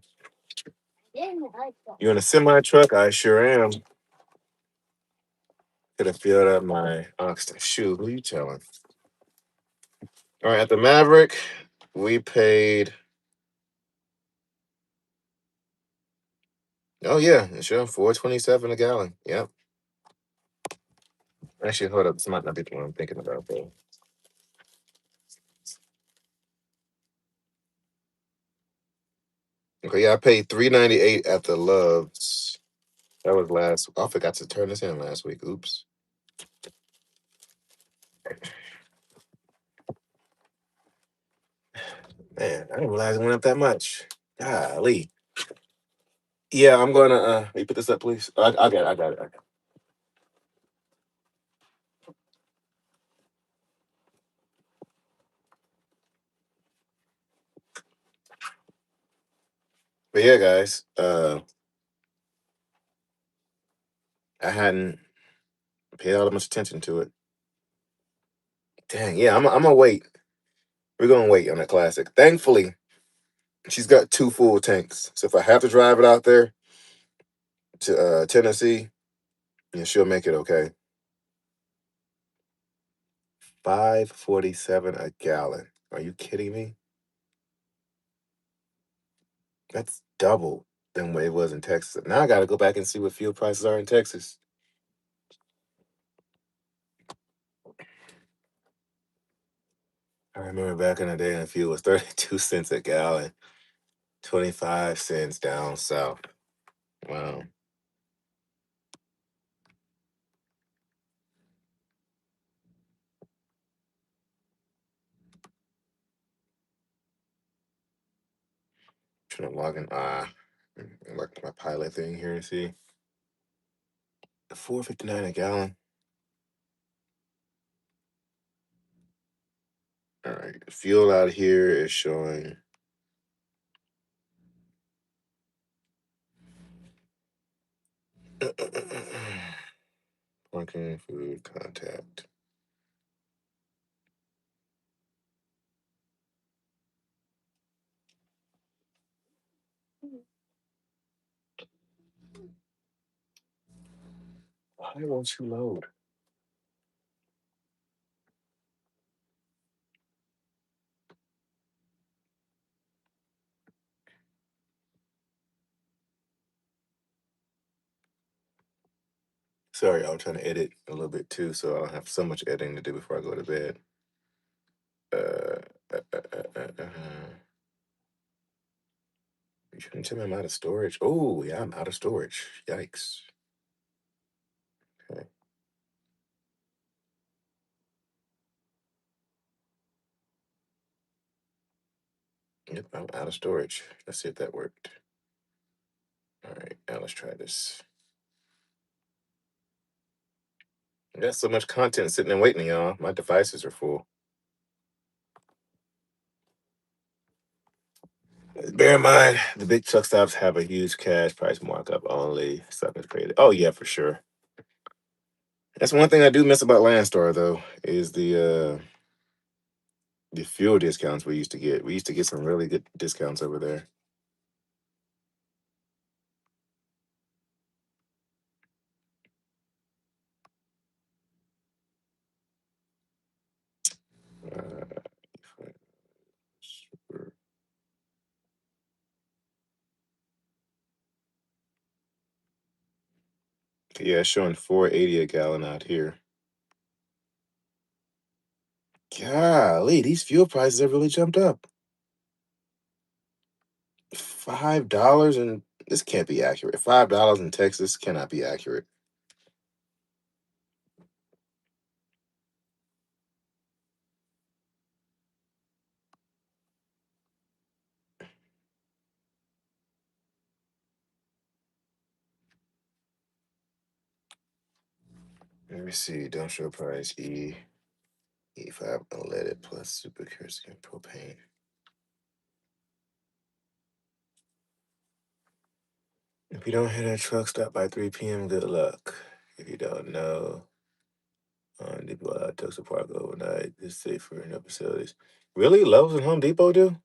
Didn't like that. You in a semi truck? I sure am. Could have filled up my oxen. Shoot, who you telling? All right, at the Maverick, we paid. Oh yeah, sure, $4.27 a gallon. Yep. Actually, hold up. This might not be the one I'm thinking about, though. Okay, yeah, I paid $3.98 at the Loves. That was last. I forgot to turn this in last week. Oops. Man, I didn't realize it went up that much. Golly. Yeah, I'm gonna. You put this up, please. I got it. I got it. But yeah, guys. I hadn't paid all that much attention to it. Dang. Yeah, I'm gonna wait. We're gonna wait on the Classic. Thankfully, she's got two full tanks. So if I have to drive it out there to Tennessee, yeah, she'll make it okay. $5.47 a gallon. Are you kidding me? That's double than what it was in Texas. Now I got to go back and see what fuel prices are in Texas. I remember back in the day, and fuel was 32 cents a gallon, 25 cents down south. Wow. Trying to log in. Like my pilot thing here to see. $4.59 a gallon. All right. Fuel out here is showing. Parking, food, contact. Why won't you load? Sorry, I'm trying to edit a little bit too, so I don't have so much editing to do before I go to bed. Uh, You shouldn't tell me I'm out of storage. Oh, yeah, I'm out of storage. Yikes. Okay. Yep, I'm out of storage. Let's see if that worked. All right, now let's try this. I got so much content sitting and waiting, y'all. My devices are full. Bear in mind, the big truck stops have a huge cash price markup only. Stuff is created. Oh yeah, for sure. That's one thing I do miss about Landstar though, is the fuel discounts we used to get. We used to get some really good discounts over there. Uh, yeah, it's showing 4.80 a gallon out here. Golly, these fuel prices have really jumped up. $5 and this can't be accurate. $5 in Texas cannot be accurate. Let me see. Don't show price E5 unleaded plus super kerosene propane. If you don't hit that truck stop by 3 p.m., good luck. If you don't know, Depot trucks to park overnight. It's safer in other facilities. Really? Lowe's and Home Depot do?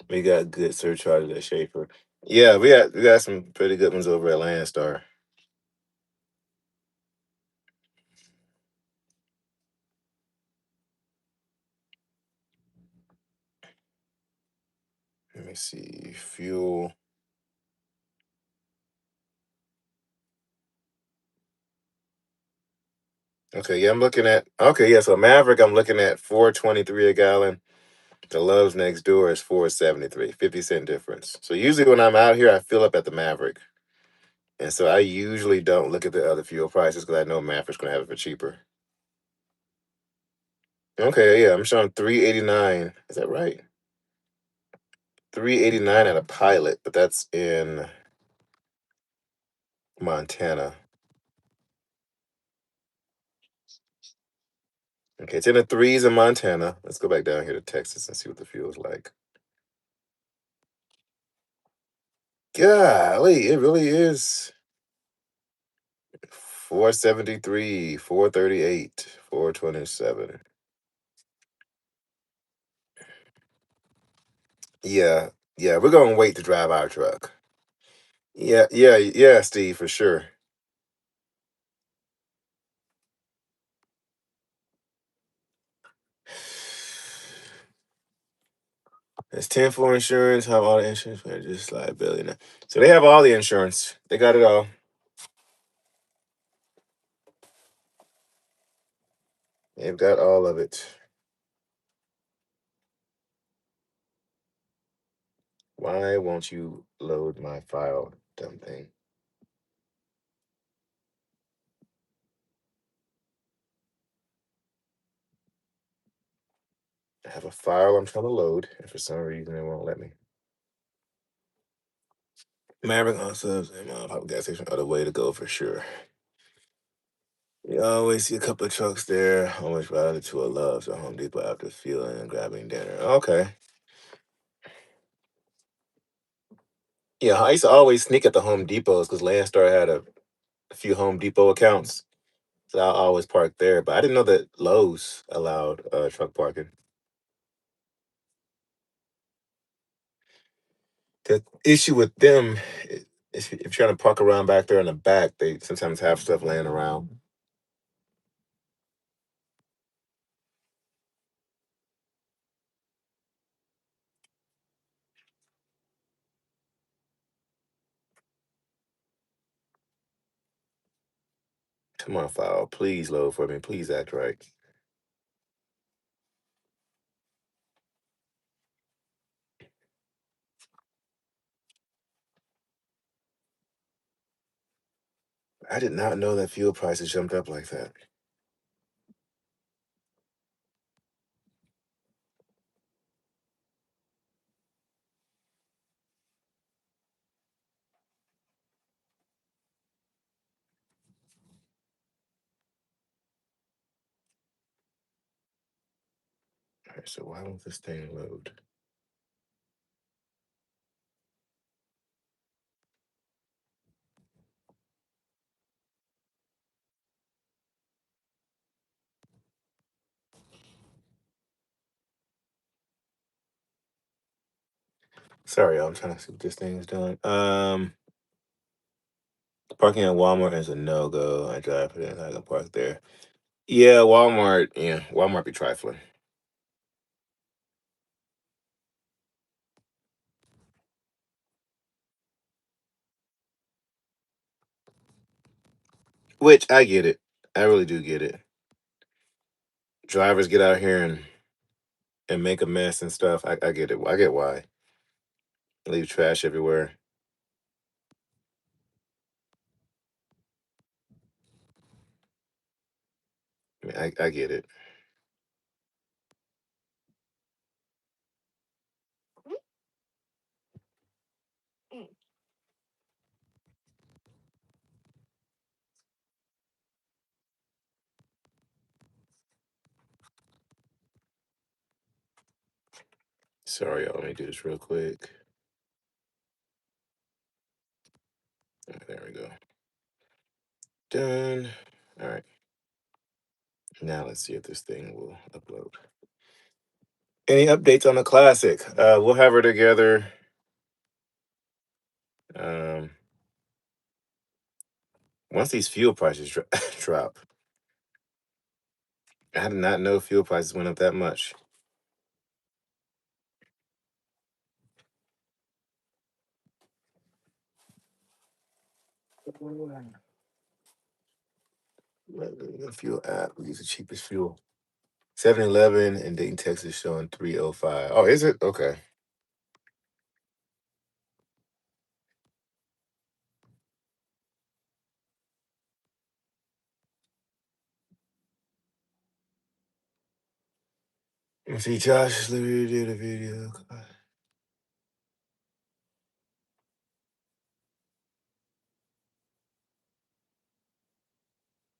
We got good surcharges at Schaefer. Yeah, we got some pretty good ones over at Landstar. Let me see. Fuel. Okay, yeah, I'm looking at. Okay, yeah, so Maverick, I'm looking at 4.23 a gallon. The Love's next door is 4.73, 50-cent difference. So usually when I'm out here, I fill up at the Maverick, and so I usually don't look at the other fuel prices because I know Maverick's gonna have it for cheaper. Okay, yeah, I'm showing 3.89. Is that right? 3.89 at a Pilot, but that's in Montana. Okay, it's in the threes in Montana. Let's go back down here to Texas and see what the fuel's like. Golly, it really is 4.73, 4.38, 4.27. Yeah, yeah, we're gonna wait to drive our truck. Yeah, yeah, yeah, Steve, for sure. It's 10 for insurance, have all the insurance, or just liability now. So they have all the insurance. They got it all. They've got all of it. Why won't you load my file, dumb thing? I have a file I'm trying to load, and for some reason it won't let me. Maverick also has a pop gas station, other way to go for sure. You always see a couple of trucks there. Always routed to a Love's or Home Depot after fueling and grabbing dinner. Okay. Yeah, I used to always sneak at the Home Depots because Landstar had a few Home Depot accounts. So I always parked there. But I didn't know that Lowe's allowed truck parking. The issue with them is if you're trying to park around back there in the back, they sometimes have stuff laying around. Come on, file. Please load for me. Please act right. I did not know that fuel prices jumped up like that. All right, so why won't this thing load? Sorry, y'all. I'm trying to see what this thing is doing. Parking at Walmart is a no go. I drive for it. I can park there. Yeah, Walmart. Yeah, Walmart be trifling. Which I get it. I really do get it. Drivers get out here and make a mess and stuff. I get it. I get why. Leave trash everywhere. I mean, I get it. Mm. Sorry, y'all. Let me do this real quick. There we go. Done. All right. Now let's see if this thing will upload. Any updates on the Classic? We'll have her together. Once these fuel prices drop. I did not know fuel prices went up that much. The fuel app. We use the cheapest fuel. 7-Eleven in Dayton, Texas, showing 305. Oh, is it? Okay. Let me see, Josh. Let me do the video.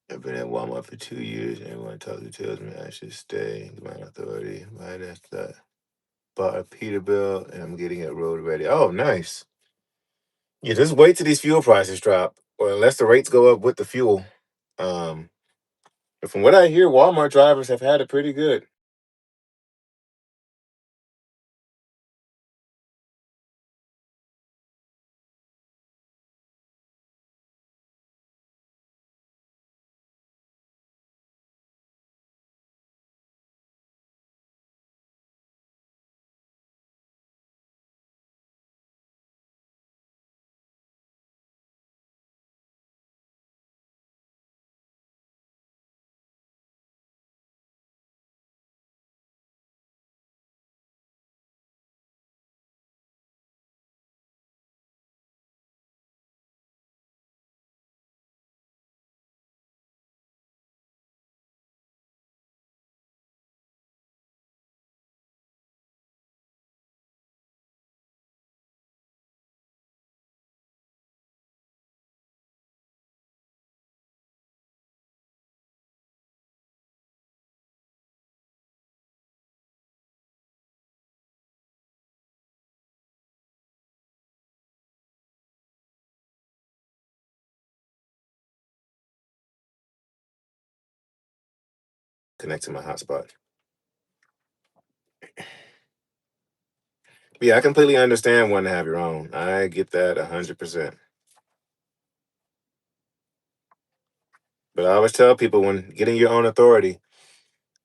I've been at Walmart for 2 years. Everyone talks to tells me I should stay. My authority. Minus that. Bought a Peterbilt and I'm getting it road ready. Oh, nice. Yeah, just wait till these fuel prices drop, or unless the rates go up with the fuel. But from what I hear, Walmart drivers have had it pretty good. Connect to my hotspot. Yeah, I completely understand wanting to have your own. I get that 100%. But I always tell people when getting your own authority,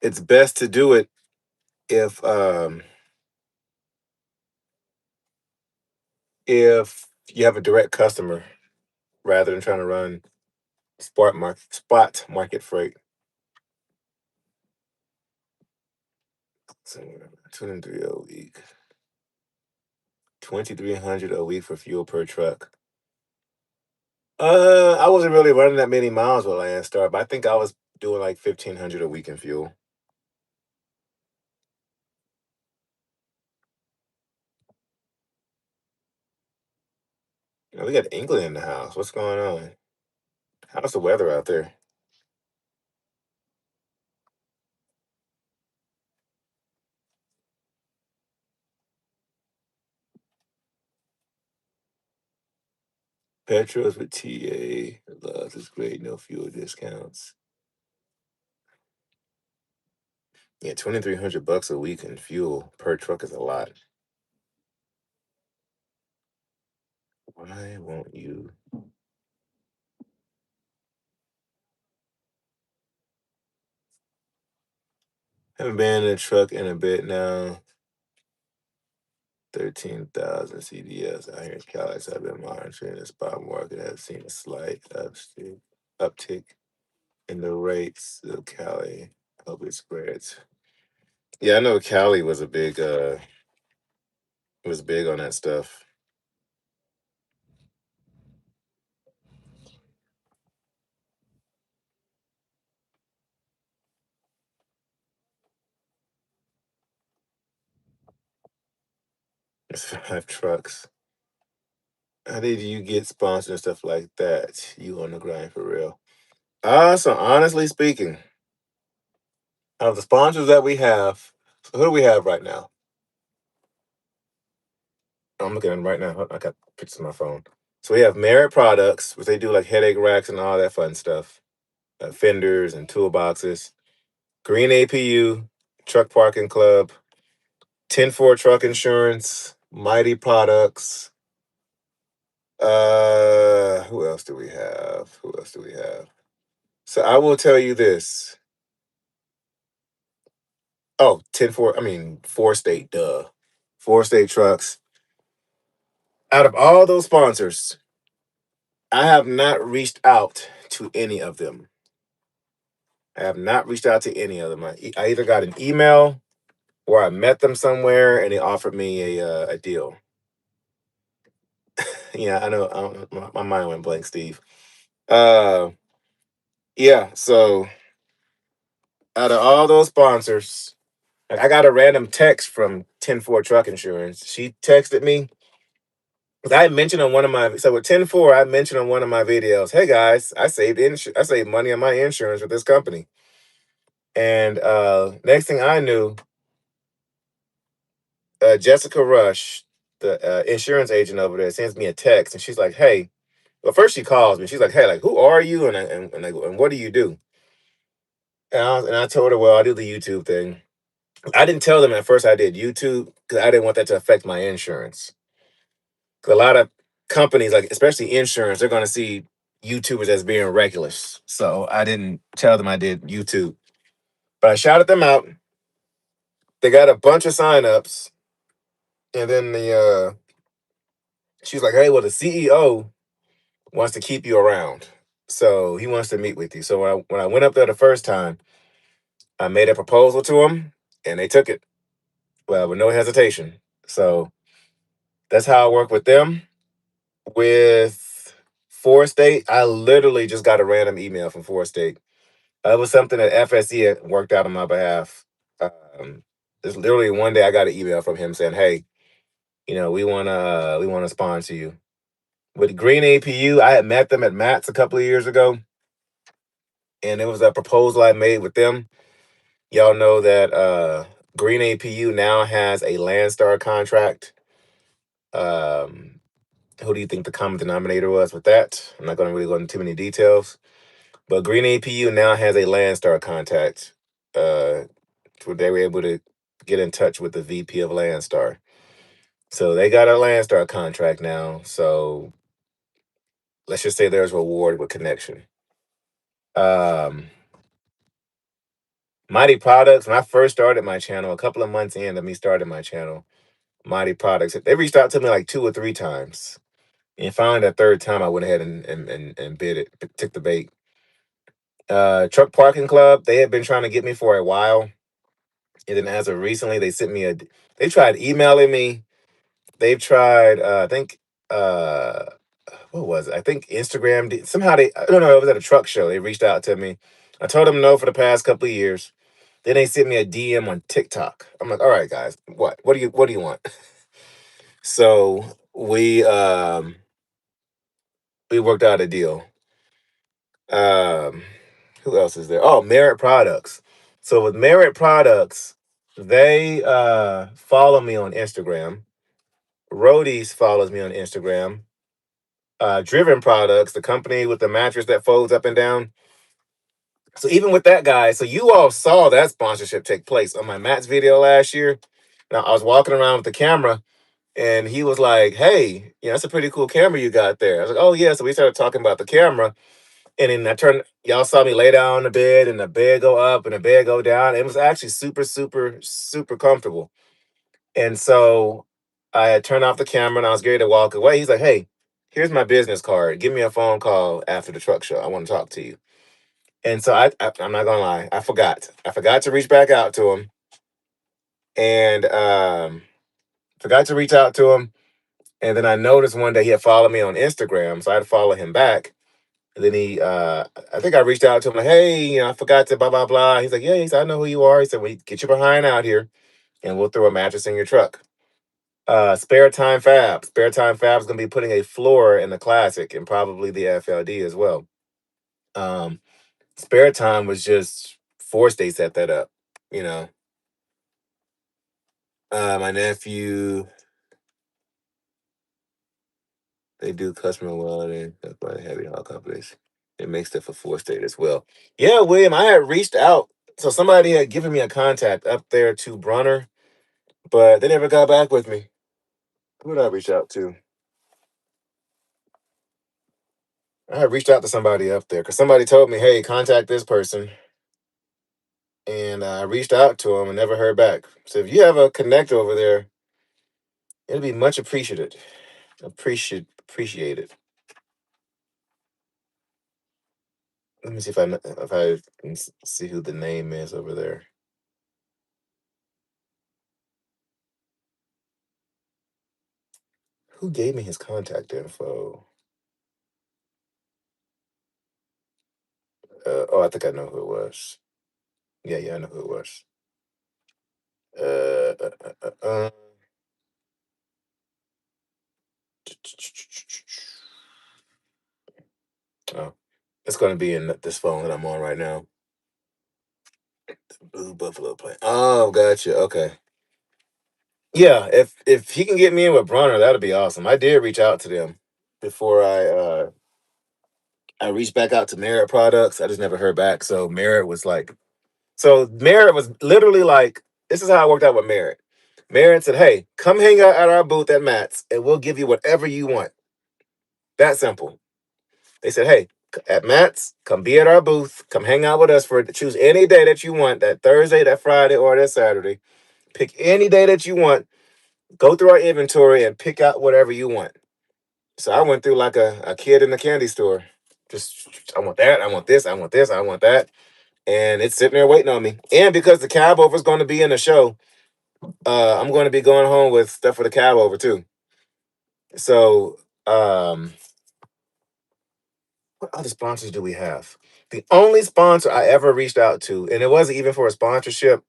it's best to do it if you have a direct customer rather than trying to run spot market freight. So 23 a week. 2,300 a week for fuel per truck. I wasn't really running that many miles with Landstar, but I think I was doing like 1,500 a week in fuel. We got England in the house. What's going on? How's the weather out there? Petros with TA. Loves is great. No fuel discounts. Yeah, 2,300 bucks a week in fuel per truck is a lot. Why won't you? Haven't been in a truck in a bit now. 13,000 CDS out here in Cali. So I've been monitoring the spot market. Have seen a slight uptick in the rates of Cali. Hope it spreads. Yeah, I know Cali was big on that stuff. It's 5 trucks. How did you get sponsored and stuff like that? You on the grind for real? So honestly speaking, of the sponsors that we have, so who do we have right now? I'm looking at them right now. I got pictures on my phone. So we have Merit Products, which they do like headache racks and all that fun stuff, fenders and toolboxes. Green APU, Truck Parking Club, 10-4 Truck Insurance, MyTee Products. Who else do we have? Who else do we have? So I will tell you this. Oh, 10-4, I mean, 4 State, duh. 4 State Trucks. Out of all those sponsors, I have not reached out to any of them. I have not reached out to any of them. I either got an email or I met them somewhere and they offered me a deal. Yeah, I know. My mind went blank, Steve. Uh, yeah. So out of all those sponsors, like, I got a random text from 10-4 Truck Insurance. She texted me. 'Cause I had mentioned on one of my, so with 10-4, I mentioned on one of my videos, hey guys, I saved money on my insurance with this company. And next thing I knew, Jessica Rush, the insurance agent over there, sends me a text, and she's like, "Hey." Well, first she calls me. She's like, "Hey, like, who are you, and what do you do?" And I told her, "Well, I do the YouTube thing." I didn't tell them at first I did YouTube because I didn't want that to affect my insurance. 'Cause a lot of companies, like especially insurance, they're going to see YouTubers as being reckless. So I didn't tell them I did YouTube, but I shouted them out. They got a bunch of signups, and then she's like, "Hey, well, the CEO wants to keep you around, so he wants to meet with you." So when I went up there the first time, I made a proposal to him, and they took it. Well, with no hesitation. So that's how I work with them. With 4 State, I literally just got a random email from 4 State. It was something that FSE had worked out on my behalf. Um, just literally one day I got an email from him saying, "Hey, we wanna sponsor you." With Green APU, I had met them at Matt's a couple of years ago, and it was a proposal I made with them. Y'all know that Green APU now has a Landstar contract. Um, who do you think the common denominator was with that? I'm not going to really go into too many details, but Green APU now has a Landstar contact. Where they were able to get in touch with the VP of Landstar. So they got a Landstar contract now. So let's just say there's a reward with connection. Um, MyTee Products, when I first started my channel, a couple of months in of me starting my channel, MyTee Products, they reached out to me like 2 or 3 times. And finally, the third time, I went ahead and bid it, took the bait. Truck Parking Club, they had been trying to get me for a while. And then as of recently, they tried emailing me. They've tried, I think, uh, what was it? I think Instagram did, somehow I don't know, it was at a truck show. They reached out to me. I told them no for the past couple of years. Then they sent me a DM on TikTok. I'm like, all right, guys, what do you want? So we worked out a deal. Um, who else is there? Oh, Merit Products. So with Merit Products, they follow me on Instagram. Roadies follows me on Instagram. Driven Products, the company with the mattress that folds up and down. So even with that guy, so you all saw that sponsorship take place on my Matt's video last year. Now I was walking around with the camera, and he was like, "Hey, that's a pretty cool camera you got there." I was like, "Oh yeah." So we started talking about the camera, and then y'all saw me lay down on the bed, and the bed go up and the bed go down. It was actually super, super, super comfortable. And so I had turned off the camera and I was ready to walk away. He's like, "Hey, here's my business card. Give me a phone call after the truck show. I want to talk to you." And so I'm not gonna lie, I forgot. I forgot to reach back out to him, and forgot to reach out to him. And then I noticed one day he had followed me on Instagram, so I had to follow him back. And then I think I reached out to him like, "Hey, I forgot to blah blah blah." He's like, "Yeah," he said, "I know who you are." He said, "Well, get your behind out here, and we'll throw a mattress in your truck." Spare Time Fab. Spare Time Fab is going to be putting a floor in the Classic and probably the FLD as well. Um, Spare Time was just 4 State set that up. You know, my nephew They do customer welding. That's why they have all companies. It makes stuff for 4-state as well. Yeah, William, I had reached out. So somebody had given me a contact up there to Brunner, but they never got back with me. Who did I reach out to? I had reached out to somebody up there because somebody told me, hey, contact this person. And I reached out to him and never heard back. So if you have a connect over there, it'll be much appreciated. Appreciated. Let me see if I can see who the name is over there. Who gave me his contact info? Oh, I think I know who it was. Yeah, I know who it was. Uh, uh, uh, uh, uh. Oh, it's going to be in this phone that I'm on right now. Blue Buffalo plane. Oh, gotcha. Okay. Yeah, if he can get me in with Bronner, that'd be awesome. I did reach out to them before I reached back out to Merit Products. I just never heard back. So Merit was literally like, this is how it worked out with Merit. Merit said, hey, come hang out at our booth at Matt's and we'll give you whatever you want. That simple. They said, hey, at Matt's, come be at our booth, come hang out with us choose any day that you want, that Thursday, that Friday, or that Saturday. Pick any day that you want, go through our inventory and pick out whatever you want. So I went through like a kid in a candy store. Just, I want that, I want this, I want this, I want that. And it's sitting there waiting on me. And because the cab over is going to be in the show, I'm going to be going home with stuff for the cab over too. So, what other sponsors do we have? The only sponsor I ever reached out to, and it wasn't even for a sponsorship,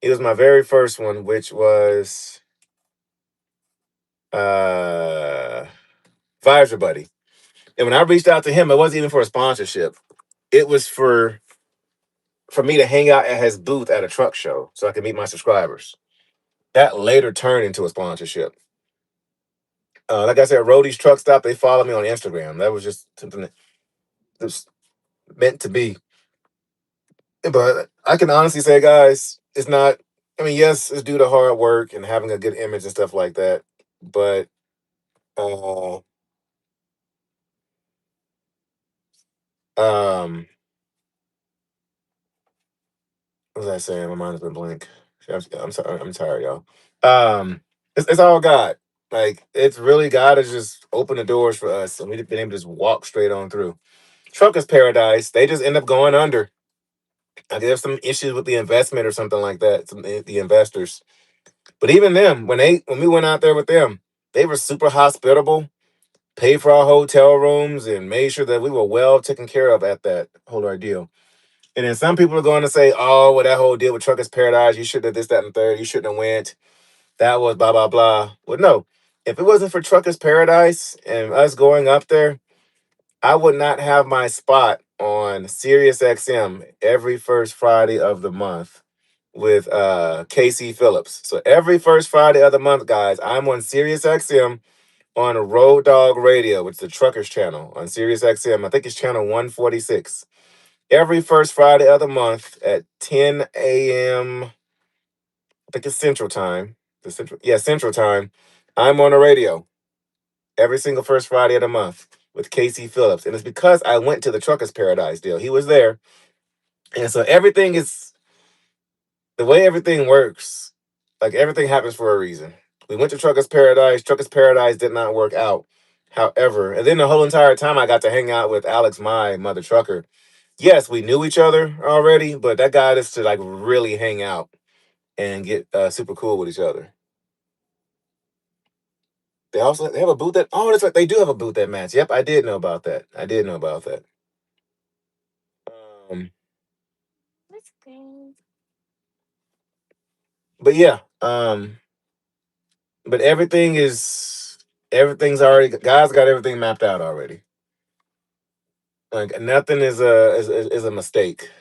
it was my very first one, which was Visor Buddy. And when I reached out to him, it wasn't even for a sponsorship. It was for me to hang out at his booth at a truck show so I could meet my subscribers. That later turned into a sponsorship. Like I said, Roadie's Truck Stop, they follow me on Instagram. That was just something that was meant to be. But I can honestly say, guys, it's not, I mean, yes, it's due to hard work and having a good image and stuff like that. But, um, what was I saying? My mind's been blank. I'm sorry. I'm tired, y'all. It's all God. Like, it's really God has just opened the doors for us, and we've been able to just walk straight on through. Truckers Paradise, they just end up going under. I guess some issues with the investment or something like that. The investors, but even them, when we went out there with them, they were super hospitable, paid for our hotel rooms, and made sure that we were well taken care of at that whole ordeal. And then some people are going to say, "Oh, well, that whole deal with Truckers Paradise, you shouldn't have this, that, and third. You shouldn't have went. That was blah blah blah." Well, no, if it wasn't for Truckers Paradise and us going up there, I would not have my spot on Sirius XM every first Friday of the month with KC Phillips. So every first Friday of the month, guys, I'm on Sirius XM on Road Dog Radio, which is the Truckers channel on Sirius XM. I think it's channel 146. Every first Friday of the month at 10 a.m. I think it's Central Time. Central Time. I'm on the radio every single first Friday of the month with Casey Phillips. And it's because I went to the Truckers Paradise deal. He was there. And so everything is the way everything works, like everything happens for a reason. We went to Truckers Paradise. Truckers Paradise did not work out. However, and then the whole entire time I got to hang out with Alex, my mother trucker. Yes, we knew each other already, but that got us to like really hang out and get super cool with each other. They have a booth at that's right, they do have a booth at Matt's. Yep, I did know about that. I did know about that. Um, That's great. but yeah, but everything's already guys got everything mapped out already. Like nothing is a mistake.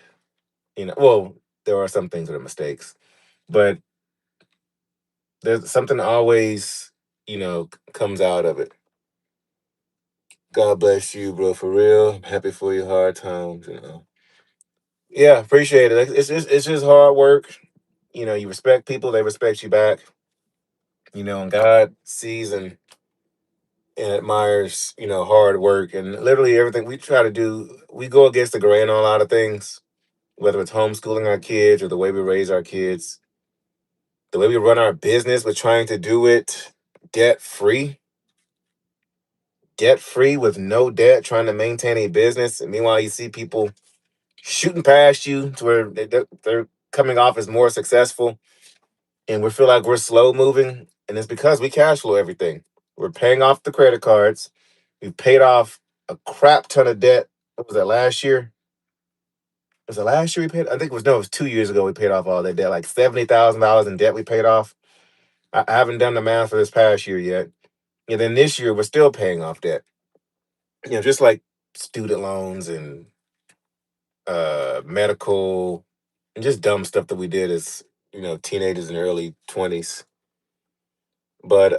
Well, there are some things that are mistakes, but there's something always comes out of it. God bless you, bro. For real. I'm happy for your hard times. Yeah, appreciate it. It's just hard work. You respect people, they respect you back. And God sees and admires, hard work and literally everything we try to do. We go against the grain on a lot of things, whether it's homeschooling our kids or the way we raise our kids, the way we run our business. We're trying to do it debt free, debt free with no debt, trying to maintain a business. And meanwhile, you see people shooting past you to where they're coming off as more successful, and we feel like we're slow moving. And it's because we cash flow everything. We're paying off the credit cards. We paid off a crap ton of debt. What was that, last year? Was it last year we paid? I think it was, no, it was 2 years ago we paid off all that debt, like $70,000 in debt we paid off. I haven't done the math for this past year yet. And then this year we're still paying off debt. Just like student loans and medical and just dumb stuff that we did as, teenagers in early 20s. But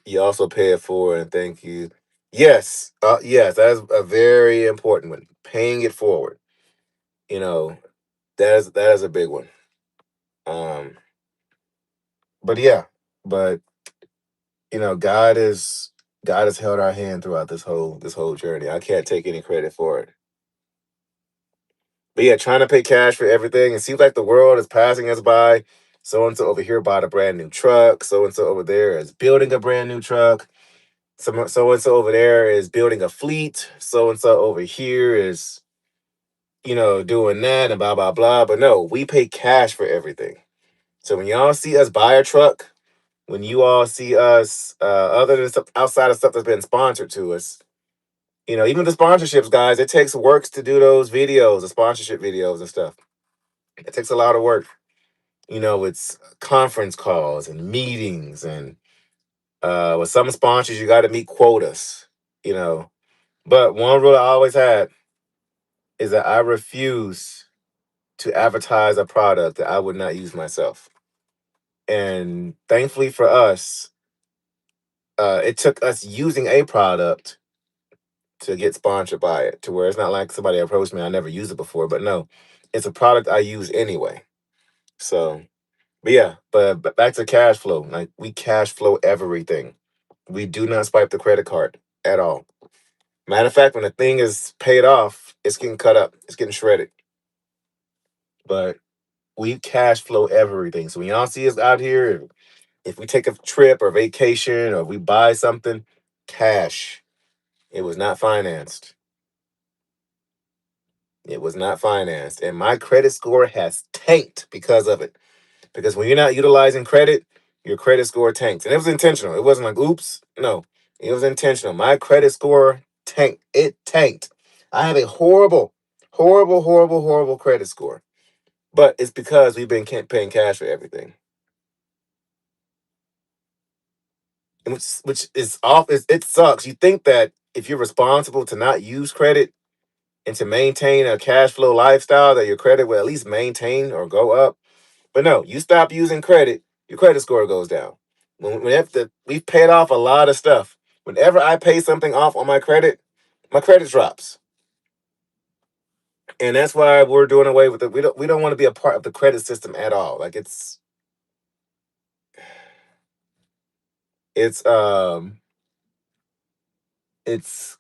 you also pay it forward, and thank you. Yes, that is a very important one. Paying it forward. You know, that is a big one. Um, but yeah, but God has held our hand throughout this whole journey. I can't take any credit for it. But yeah, trying to pay cash for everything. It seems like the world is passing us by. So and so over here bought a brand new truck. So and so over there is building a brand new truck. So and so over there is building a fleet. So and so over here is, doing that and blah blah blah. But no, we pay cash for everything. So when y'all see us buy a truck, when you all see us, other than stuff outside of stuff that's been sponsored to us, even the sponsorships, guys, it takes works to do those videos, the sponsorship videos and stuff. It takes a lot of work. It's conference calls and meetings, and with some sponsors, you got to meet quotas. You know, but one rule I always had is that I refuse to advertise a product that I would not use myself. And thankfully for us, it took us using a product to get sponsored by it, to where it's not like somebody approached me, I never used it before, but no, it's a product I use anyway. So, but yeah, but back to cash flow. Like, we cash flow everything. We do not swipe the credit card at all. Matter of fact, when the thing is paid off, it's getting cut up, it's getting shredded. But we cash flow everything. So when y'all see us out here, if we take a trip or vacation or we buy something, cash. It was not financed. It was not financed. And my credit score has tanked because of it. Because when you're not utilizing credit, your credit score tanks. And it was intentional. It wasn't like, oops. No, it was intentional. My credit score tanked. It tanked. I have a horrible, horrible, horrible, horrible credit score. But it's because we've been paying cash for everything. And which is off. It sucks. You think that if you're responsible to not use credit and to maintain a cash flow lifestyle, that your credit will at least maintain or go up. But no, you stop using credit, your credit score goes down. We've paid off a lot of stuff. Whenever I pay something off on my credit drops. And that's why we're doing away with it. We don't want to be a part of the credit system at all. Like, it's it's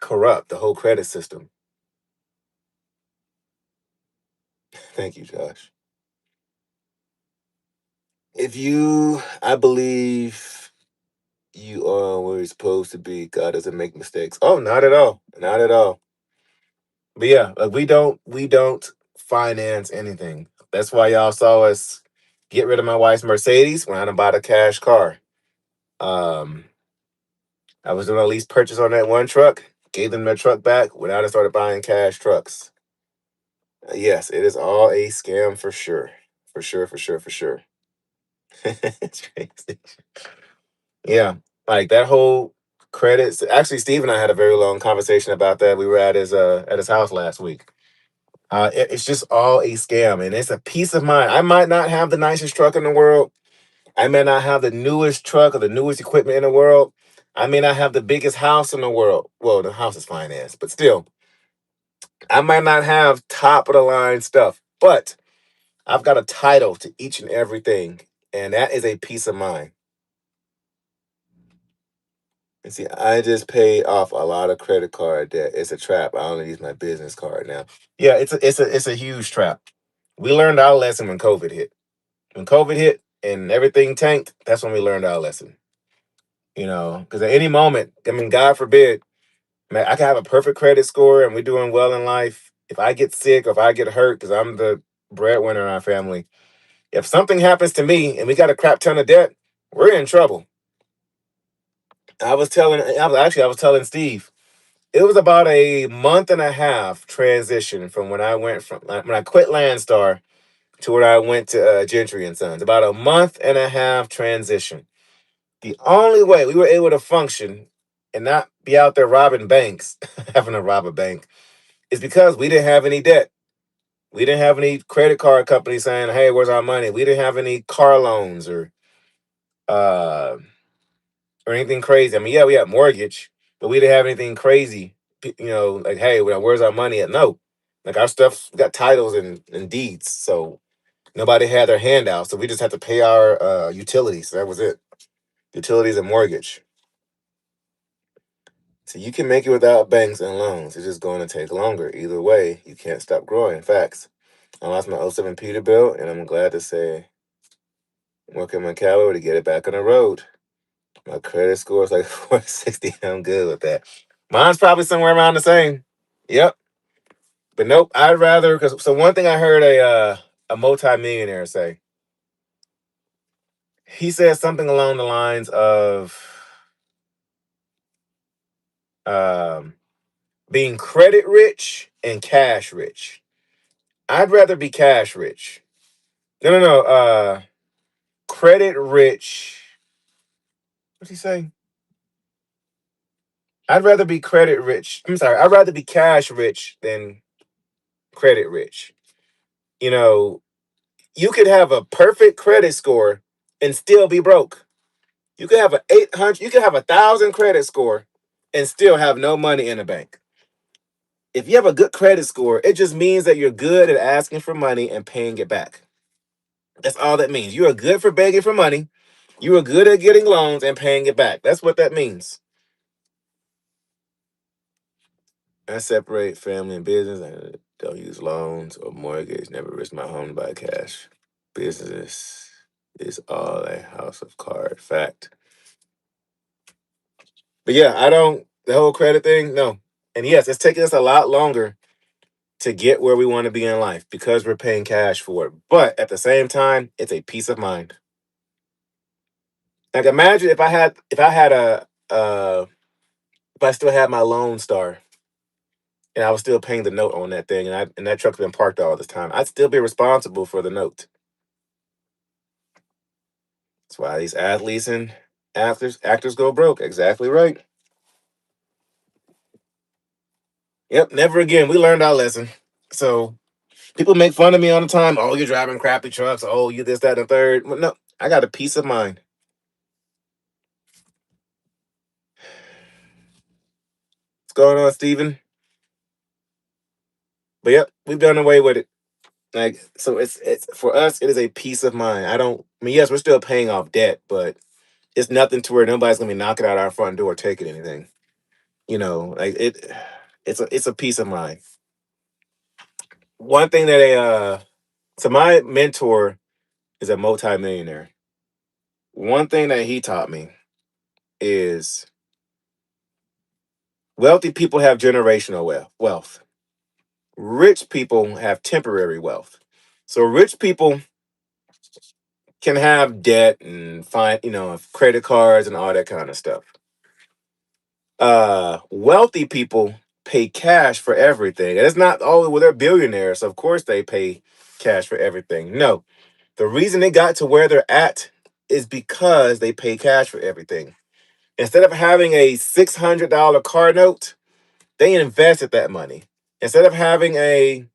corrupt, the whole credit system. Thank you, Josh. I believe you are where you're supposed to be. God doesn't make mistakes. Oh, not at all. Not at all. But yeah, like, we don't finance anything. That's why y'all saw us get rid of my wife's Mercedes when I done bought a cash car. Um, I was doing a lease purchase on that one truck, gave them their truck back when I done started buying cash trucks. Yes, it is all a scam for sure. For sure, for sure, for sure. It's crazy. Yeah, like that whole credits. Actually, Steve and I had a very long conversation about that. We were at his house last week. It's just all a scam, and it's a peace of mind. I might not have the nicest truck in the world. I may not have the newest truck or the newest equipment in the world. I may not have the biggest house in the world. Well, the house is financed, but still, I might not have top of the line stuff, but I've got a title to each and everything, and that is a peace of mind. And see, I just paid off a lot of credit card debt. It's a trap. I only use my business card now. Yeah, it's a huge trap. We learned our lesson when COVID hit. When COVID hit and everything tanked, that's when we learned our lesson. Because at any moment, I mean, God forbid, man, I can have a perfect credit score and we're doing well in life. If I get sick or if I get hurt, because I'm the breadwinner in our family, if something happens to me and we got a crap ton of debt, we're in trouble. I was telling Steve, it was about a month and a half transition from when I quit Landstar to when I went to Gentry and Sons. About a month and a half transition. The only way we were able to function and not be out there robbing banks, having to rob a bank, is because we didn't have any debt. We didn't have any credit card companies saying, "Hey, where's our money?" We didn't have any car loans uh, or anything crazy. I mean, yeah, we had mortgage, but we didn't have anything crazy. Like, hey, where's our money at? No, like our stuff we got titles and deeds, so nobody had their hand out. So we just had to pay our utilities. So that was it, utilities and mortgage. So you can make it without banks and loans. It's just going to take longer. Either way, you can't stop growing. Facts. I lost my '07 Peterbilt, and I'm glad to say I'm working my caliber to get it back on the road. My credit score is like 460. I'm good with that. Mine's probably somewhere around the same. Yep. But nope, I'd rather, because so one thing I heard a multi-millionaire say, he said something along the lines of um, being credit rich and cash rich. I'd rather be cash rich. No, no, no. Credit rich. What'd he say? I'd rather be credit rich. I'm sorry. I'd rather be cash rich than credit rich. You know, you could have a perfect credit score and still be broke. You could have 800, you could have 1,000 credit score and still have no money in the bank. If you have a good credit score, it just means that you're good at asking for money and paying it back. That's all that means. You are good for begging for money. You are good at getting loans and paying it back. That's what that means. I separate family and business. I don't use loans or mortgage. Never risk my home to buy cash. Business is all a house of cards. Fact. But yeah, I don't, the whole credit thing, no. And yes, it's taking us a lot longer to get where we want to be in life because we're paying cash for it. But at the same time, it's a peace of mind. Like imagine if I still had my Lone Star and I was still paying the note on that thing and that truck's been parked all this time, I'd still be responsible for the note. That's why these athletes and actors go broke. Exactly right. Yep, never again. We learned our lesson. So people make fun of me all the time. Oh, you're driving crappy trucks. Oh, you this, that, and the third. Well, no, I got a peace of mind. What's going on, Steven? But yep, we've done away with it. Like, so it's for us, it is a peace of mind. I mean, yes, we're still paying off debt, but it's nothing to where nobody's gonna be knocking out our front door taking anything. Like it's a peace of mind. One thing that so my mentor is a multimillionaire. One thing that he taught me is wealthy people have generational wealth. Rich people have temporary wealth. So rich people can have debt and credit cards and all that kind of stuff. Wealthy people pay cash for everything. And it's not, oh, well, they're billionaires, so of course they pay cash for everything. No. The reason they got to where they're at is because they pay cash for everything. Instead of having a $600 car note, they invested that money. Instead of having a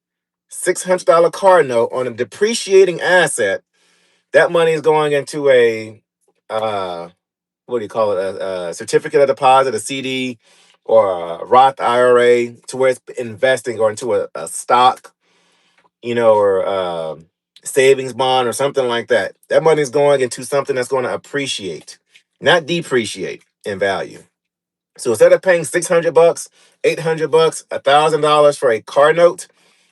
$600 car note on a depreciating asset, that money is going into a what do you call it? A certificate of deposit, a CD, or a Roth IRA, to where it's investing or into a stock, or savings bond or something like that. That money is going into something that's going to appreciate, not depreciate in value. So instead of paying $600, $800, $1,000 for a car note,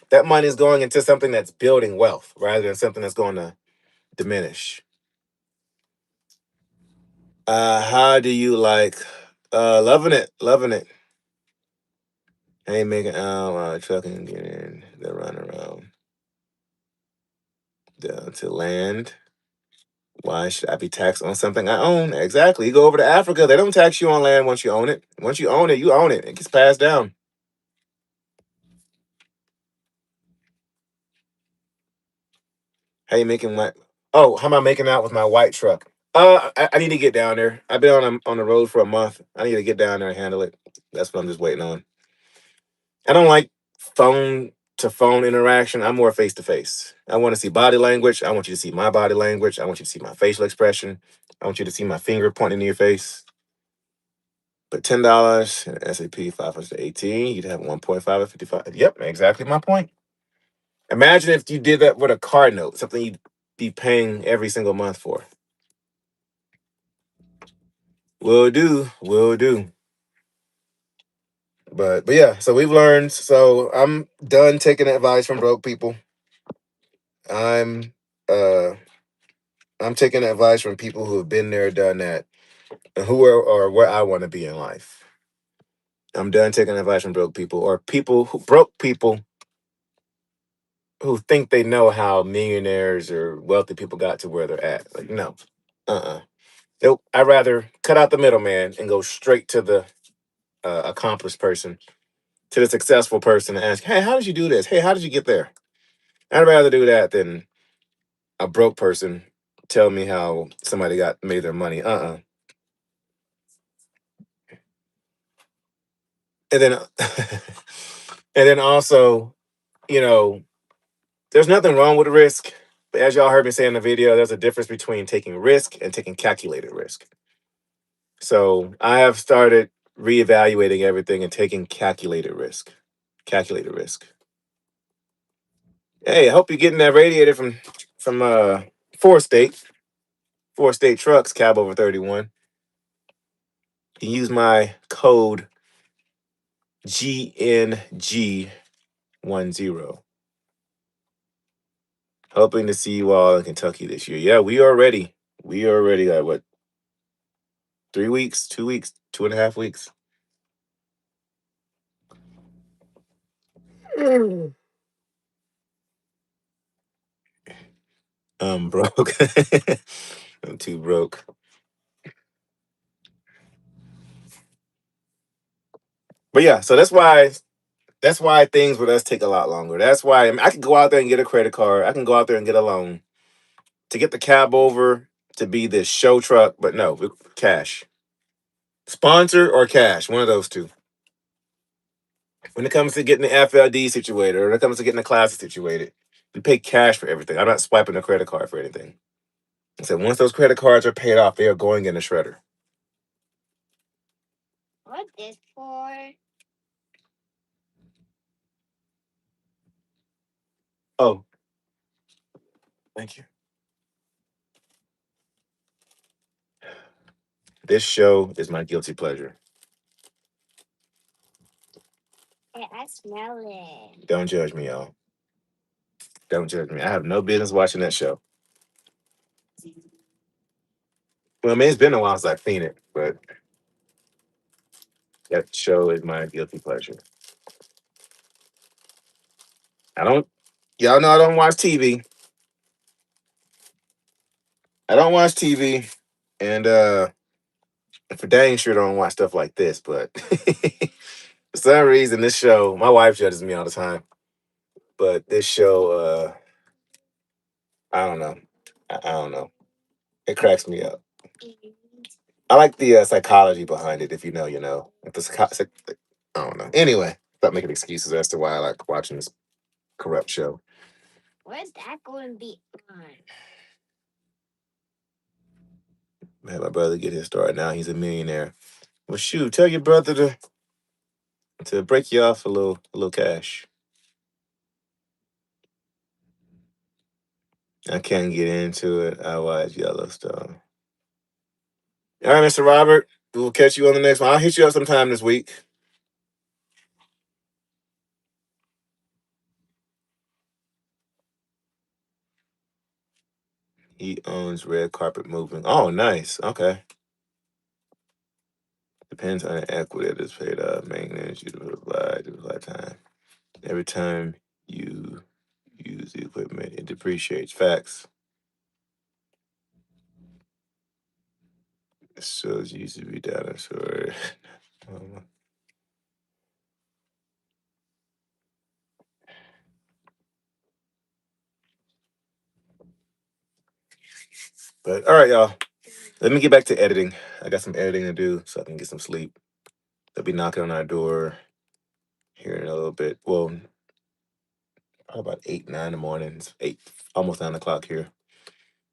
that money is going into something that's building wealth rather than something that's going to diminish. How do you like? Loving it, loving it. Hey, making trucking, getting the run around down to land. Why should I be taxed on something I own? Exactly. You go over to Africa, they don't tax you on land once you own it. Once you own it, you own it. It gets passed down. How you making my? Oh, how am I making out with my white truck? I need to get down there. I've been on the road for a month. I need to get down there and handle it. That's what I'm just waiting on. I don't like phone to phone interaction. I'm more face to face. I want to see body language. I want you to see my body language. I want you to see my facial expression. I want you to see my finger pointing to your face. But $10 in SAP 518, you'd have 1.5 at 55. Yep, exactly my point. Imagine if you did that with a car note, something you'd be paying every single month for. Will do, will do. But yeah, so we've learned. So I'm done taking advice from broke people. I'm uh I'm taking advice from people who have been there, done that, and who are or where I want to be in life. I'm done taking advice from broke people or broke people who think they know how millionaires or wealthy people got to where they're at. Like, no, nope. I'd rather cut out the middleman and go straight to the accomplished person, to the successful person, and ask, "Hey, how did you do this? Hey, how did you get there?" I'd rather do that than a broke person tell me how somebody got made their money. And then, and then also, you know, there's nothing wrong with risk. But as y'all heard me say in the video, there's a difference between taking risk and taking calculated risk. So I have started reevaluating everything and taking calculated risk. Calculated risk. Hey, I hope you're getting that radiator from four state, four state trucks, cab over 31. You can use my code GNG10. Hoping to see you all in Kentucky this year. Yeah, we are ready. We are ready. Like what? 3 weeks, 2 weeks, 2.5 weeks. I'm broke. I'm too broke. But yeah, so that's why things with us take a lot longer. That's why I can go out there and get a credit card. I can go out there and get a loan to get the cab over to be this show truck, but no, cash. Sponsor or cash, one of those two. When it comes to getting the FLD situated or when it comes to getting the classes situated, we pay cash for everything. I'm not swiping a credit card for anything. I said once those credit cards are paid off, they are going in the shredder. What this for? Oh, thank you. This show is my guilty pleasure. Hey, I smell it. Don't judge me, y'all. Don't judge me. I have no business watching that show. Well, I mean, it's been a while since I've seen it, but that show is my guilty pleasure. I don't, y'all know I don't watch TV. I don't watch TV, and for dang sure don't watch stuff like this. But for some reason, this show, my wife judges me all the time. But this show, I don't know. I don't know. It cracks me up. I like the psychology behind it. If you know, you know. Like the I don't know. Anyway, stop making excuses as to why I like watching this corrupt show. Where's that going to be on? I had my brother get his start. Now he's a millionaire. Well, shoot, tell your brother to break you off a little cash. I can't get into it. I watch Yellowstone. All right, Mr. Robert. We'll catch you on the next one. I'll hit you up sometime this week. He owns Red Carpet Movement. Oh, nice. Okay. Depends on the equity that is paid up. Maintenance, you apply time. Every time you use the equipment, it depreciates. Facts. So it used to be dinosaur. But all right, y'all. Let me get back to editing. I got some editing to do so I can get some sleep. They'll be knocking on our door here in a little bit. Well, probably about 8, 9 in the morning. It's 8, almost 9 o'clock here.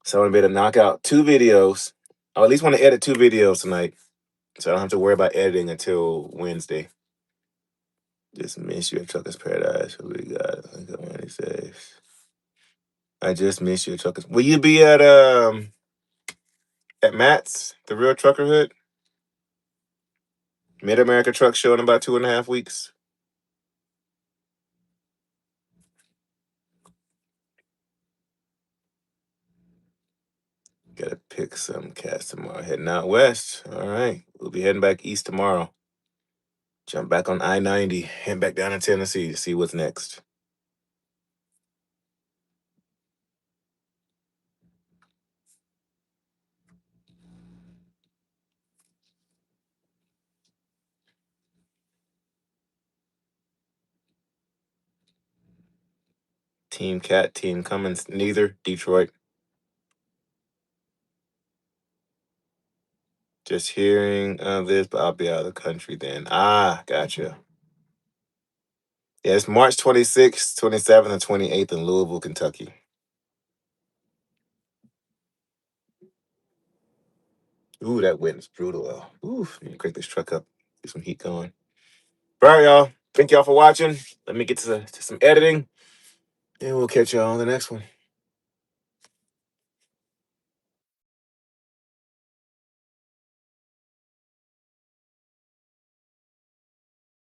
So I'm gonna be able to knock out 2 videos. I at least want to edit 2 videos tonight, so I don't have to worry about editing until Wednesday. Just miss you at Truckers Paradise. What we got? I think on Wednesdays. I just miss you at Truckers. Will you be at Matt's, the Real Trucker Hood? Mid America Truck Show in about 2.5 weeks. Gotta pick some cats tomorrow. Heading out west. All right. We'll be heading back east tomorrow. Jump back on I-90. Head back down to Tennessee to see what's next. Team Cat, Team Cummins, neither. Detroit. Just hearing of this, but I'll be out of the country then. Ah, gotcha. Yeah, it's March 26th, 27th, and 28th in Louisville, Kentucky. Ooh, that wind is brutal. Ooh, need to crank this truck up. Get some heat going. All right, y'all. Thank y'all for watching. Let me get to some editing, and we'll catch y'all on the next one.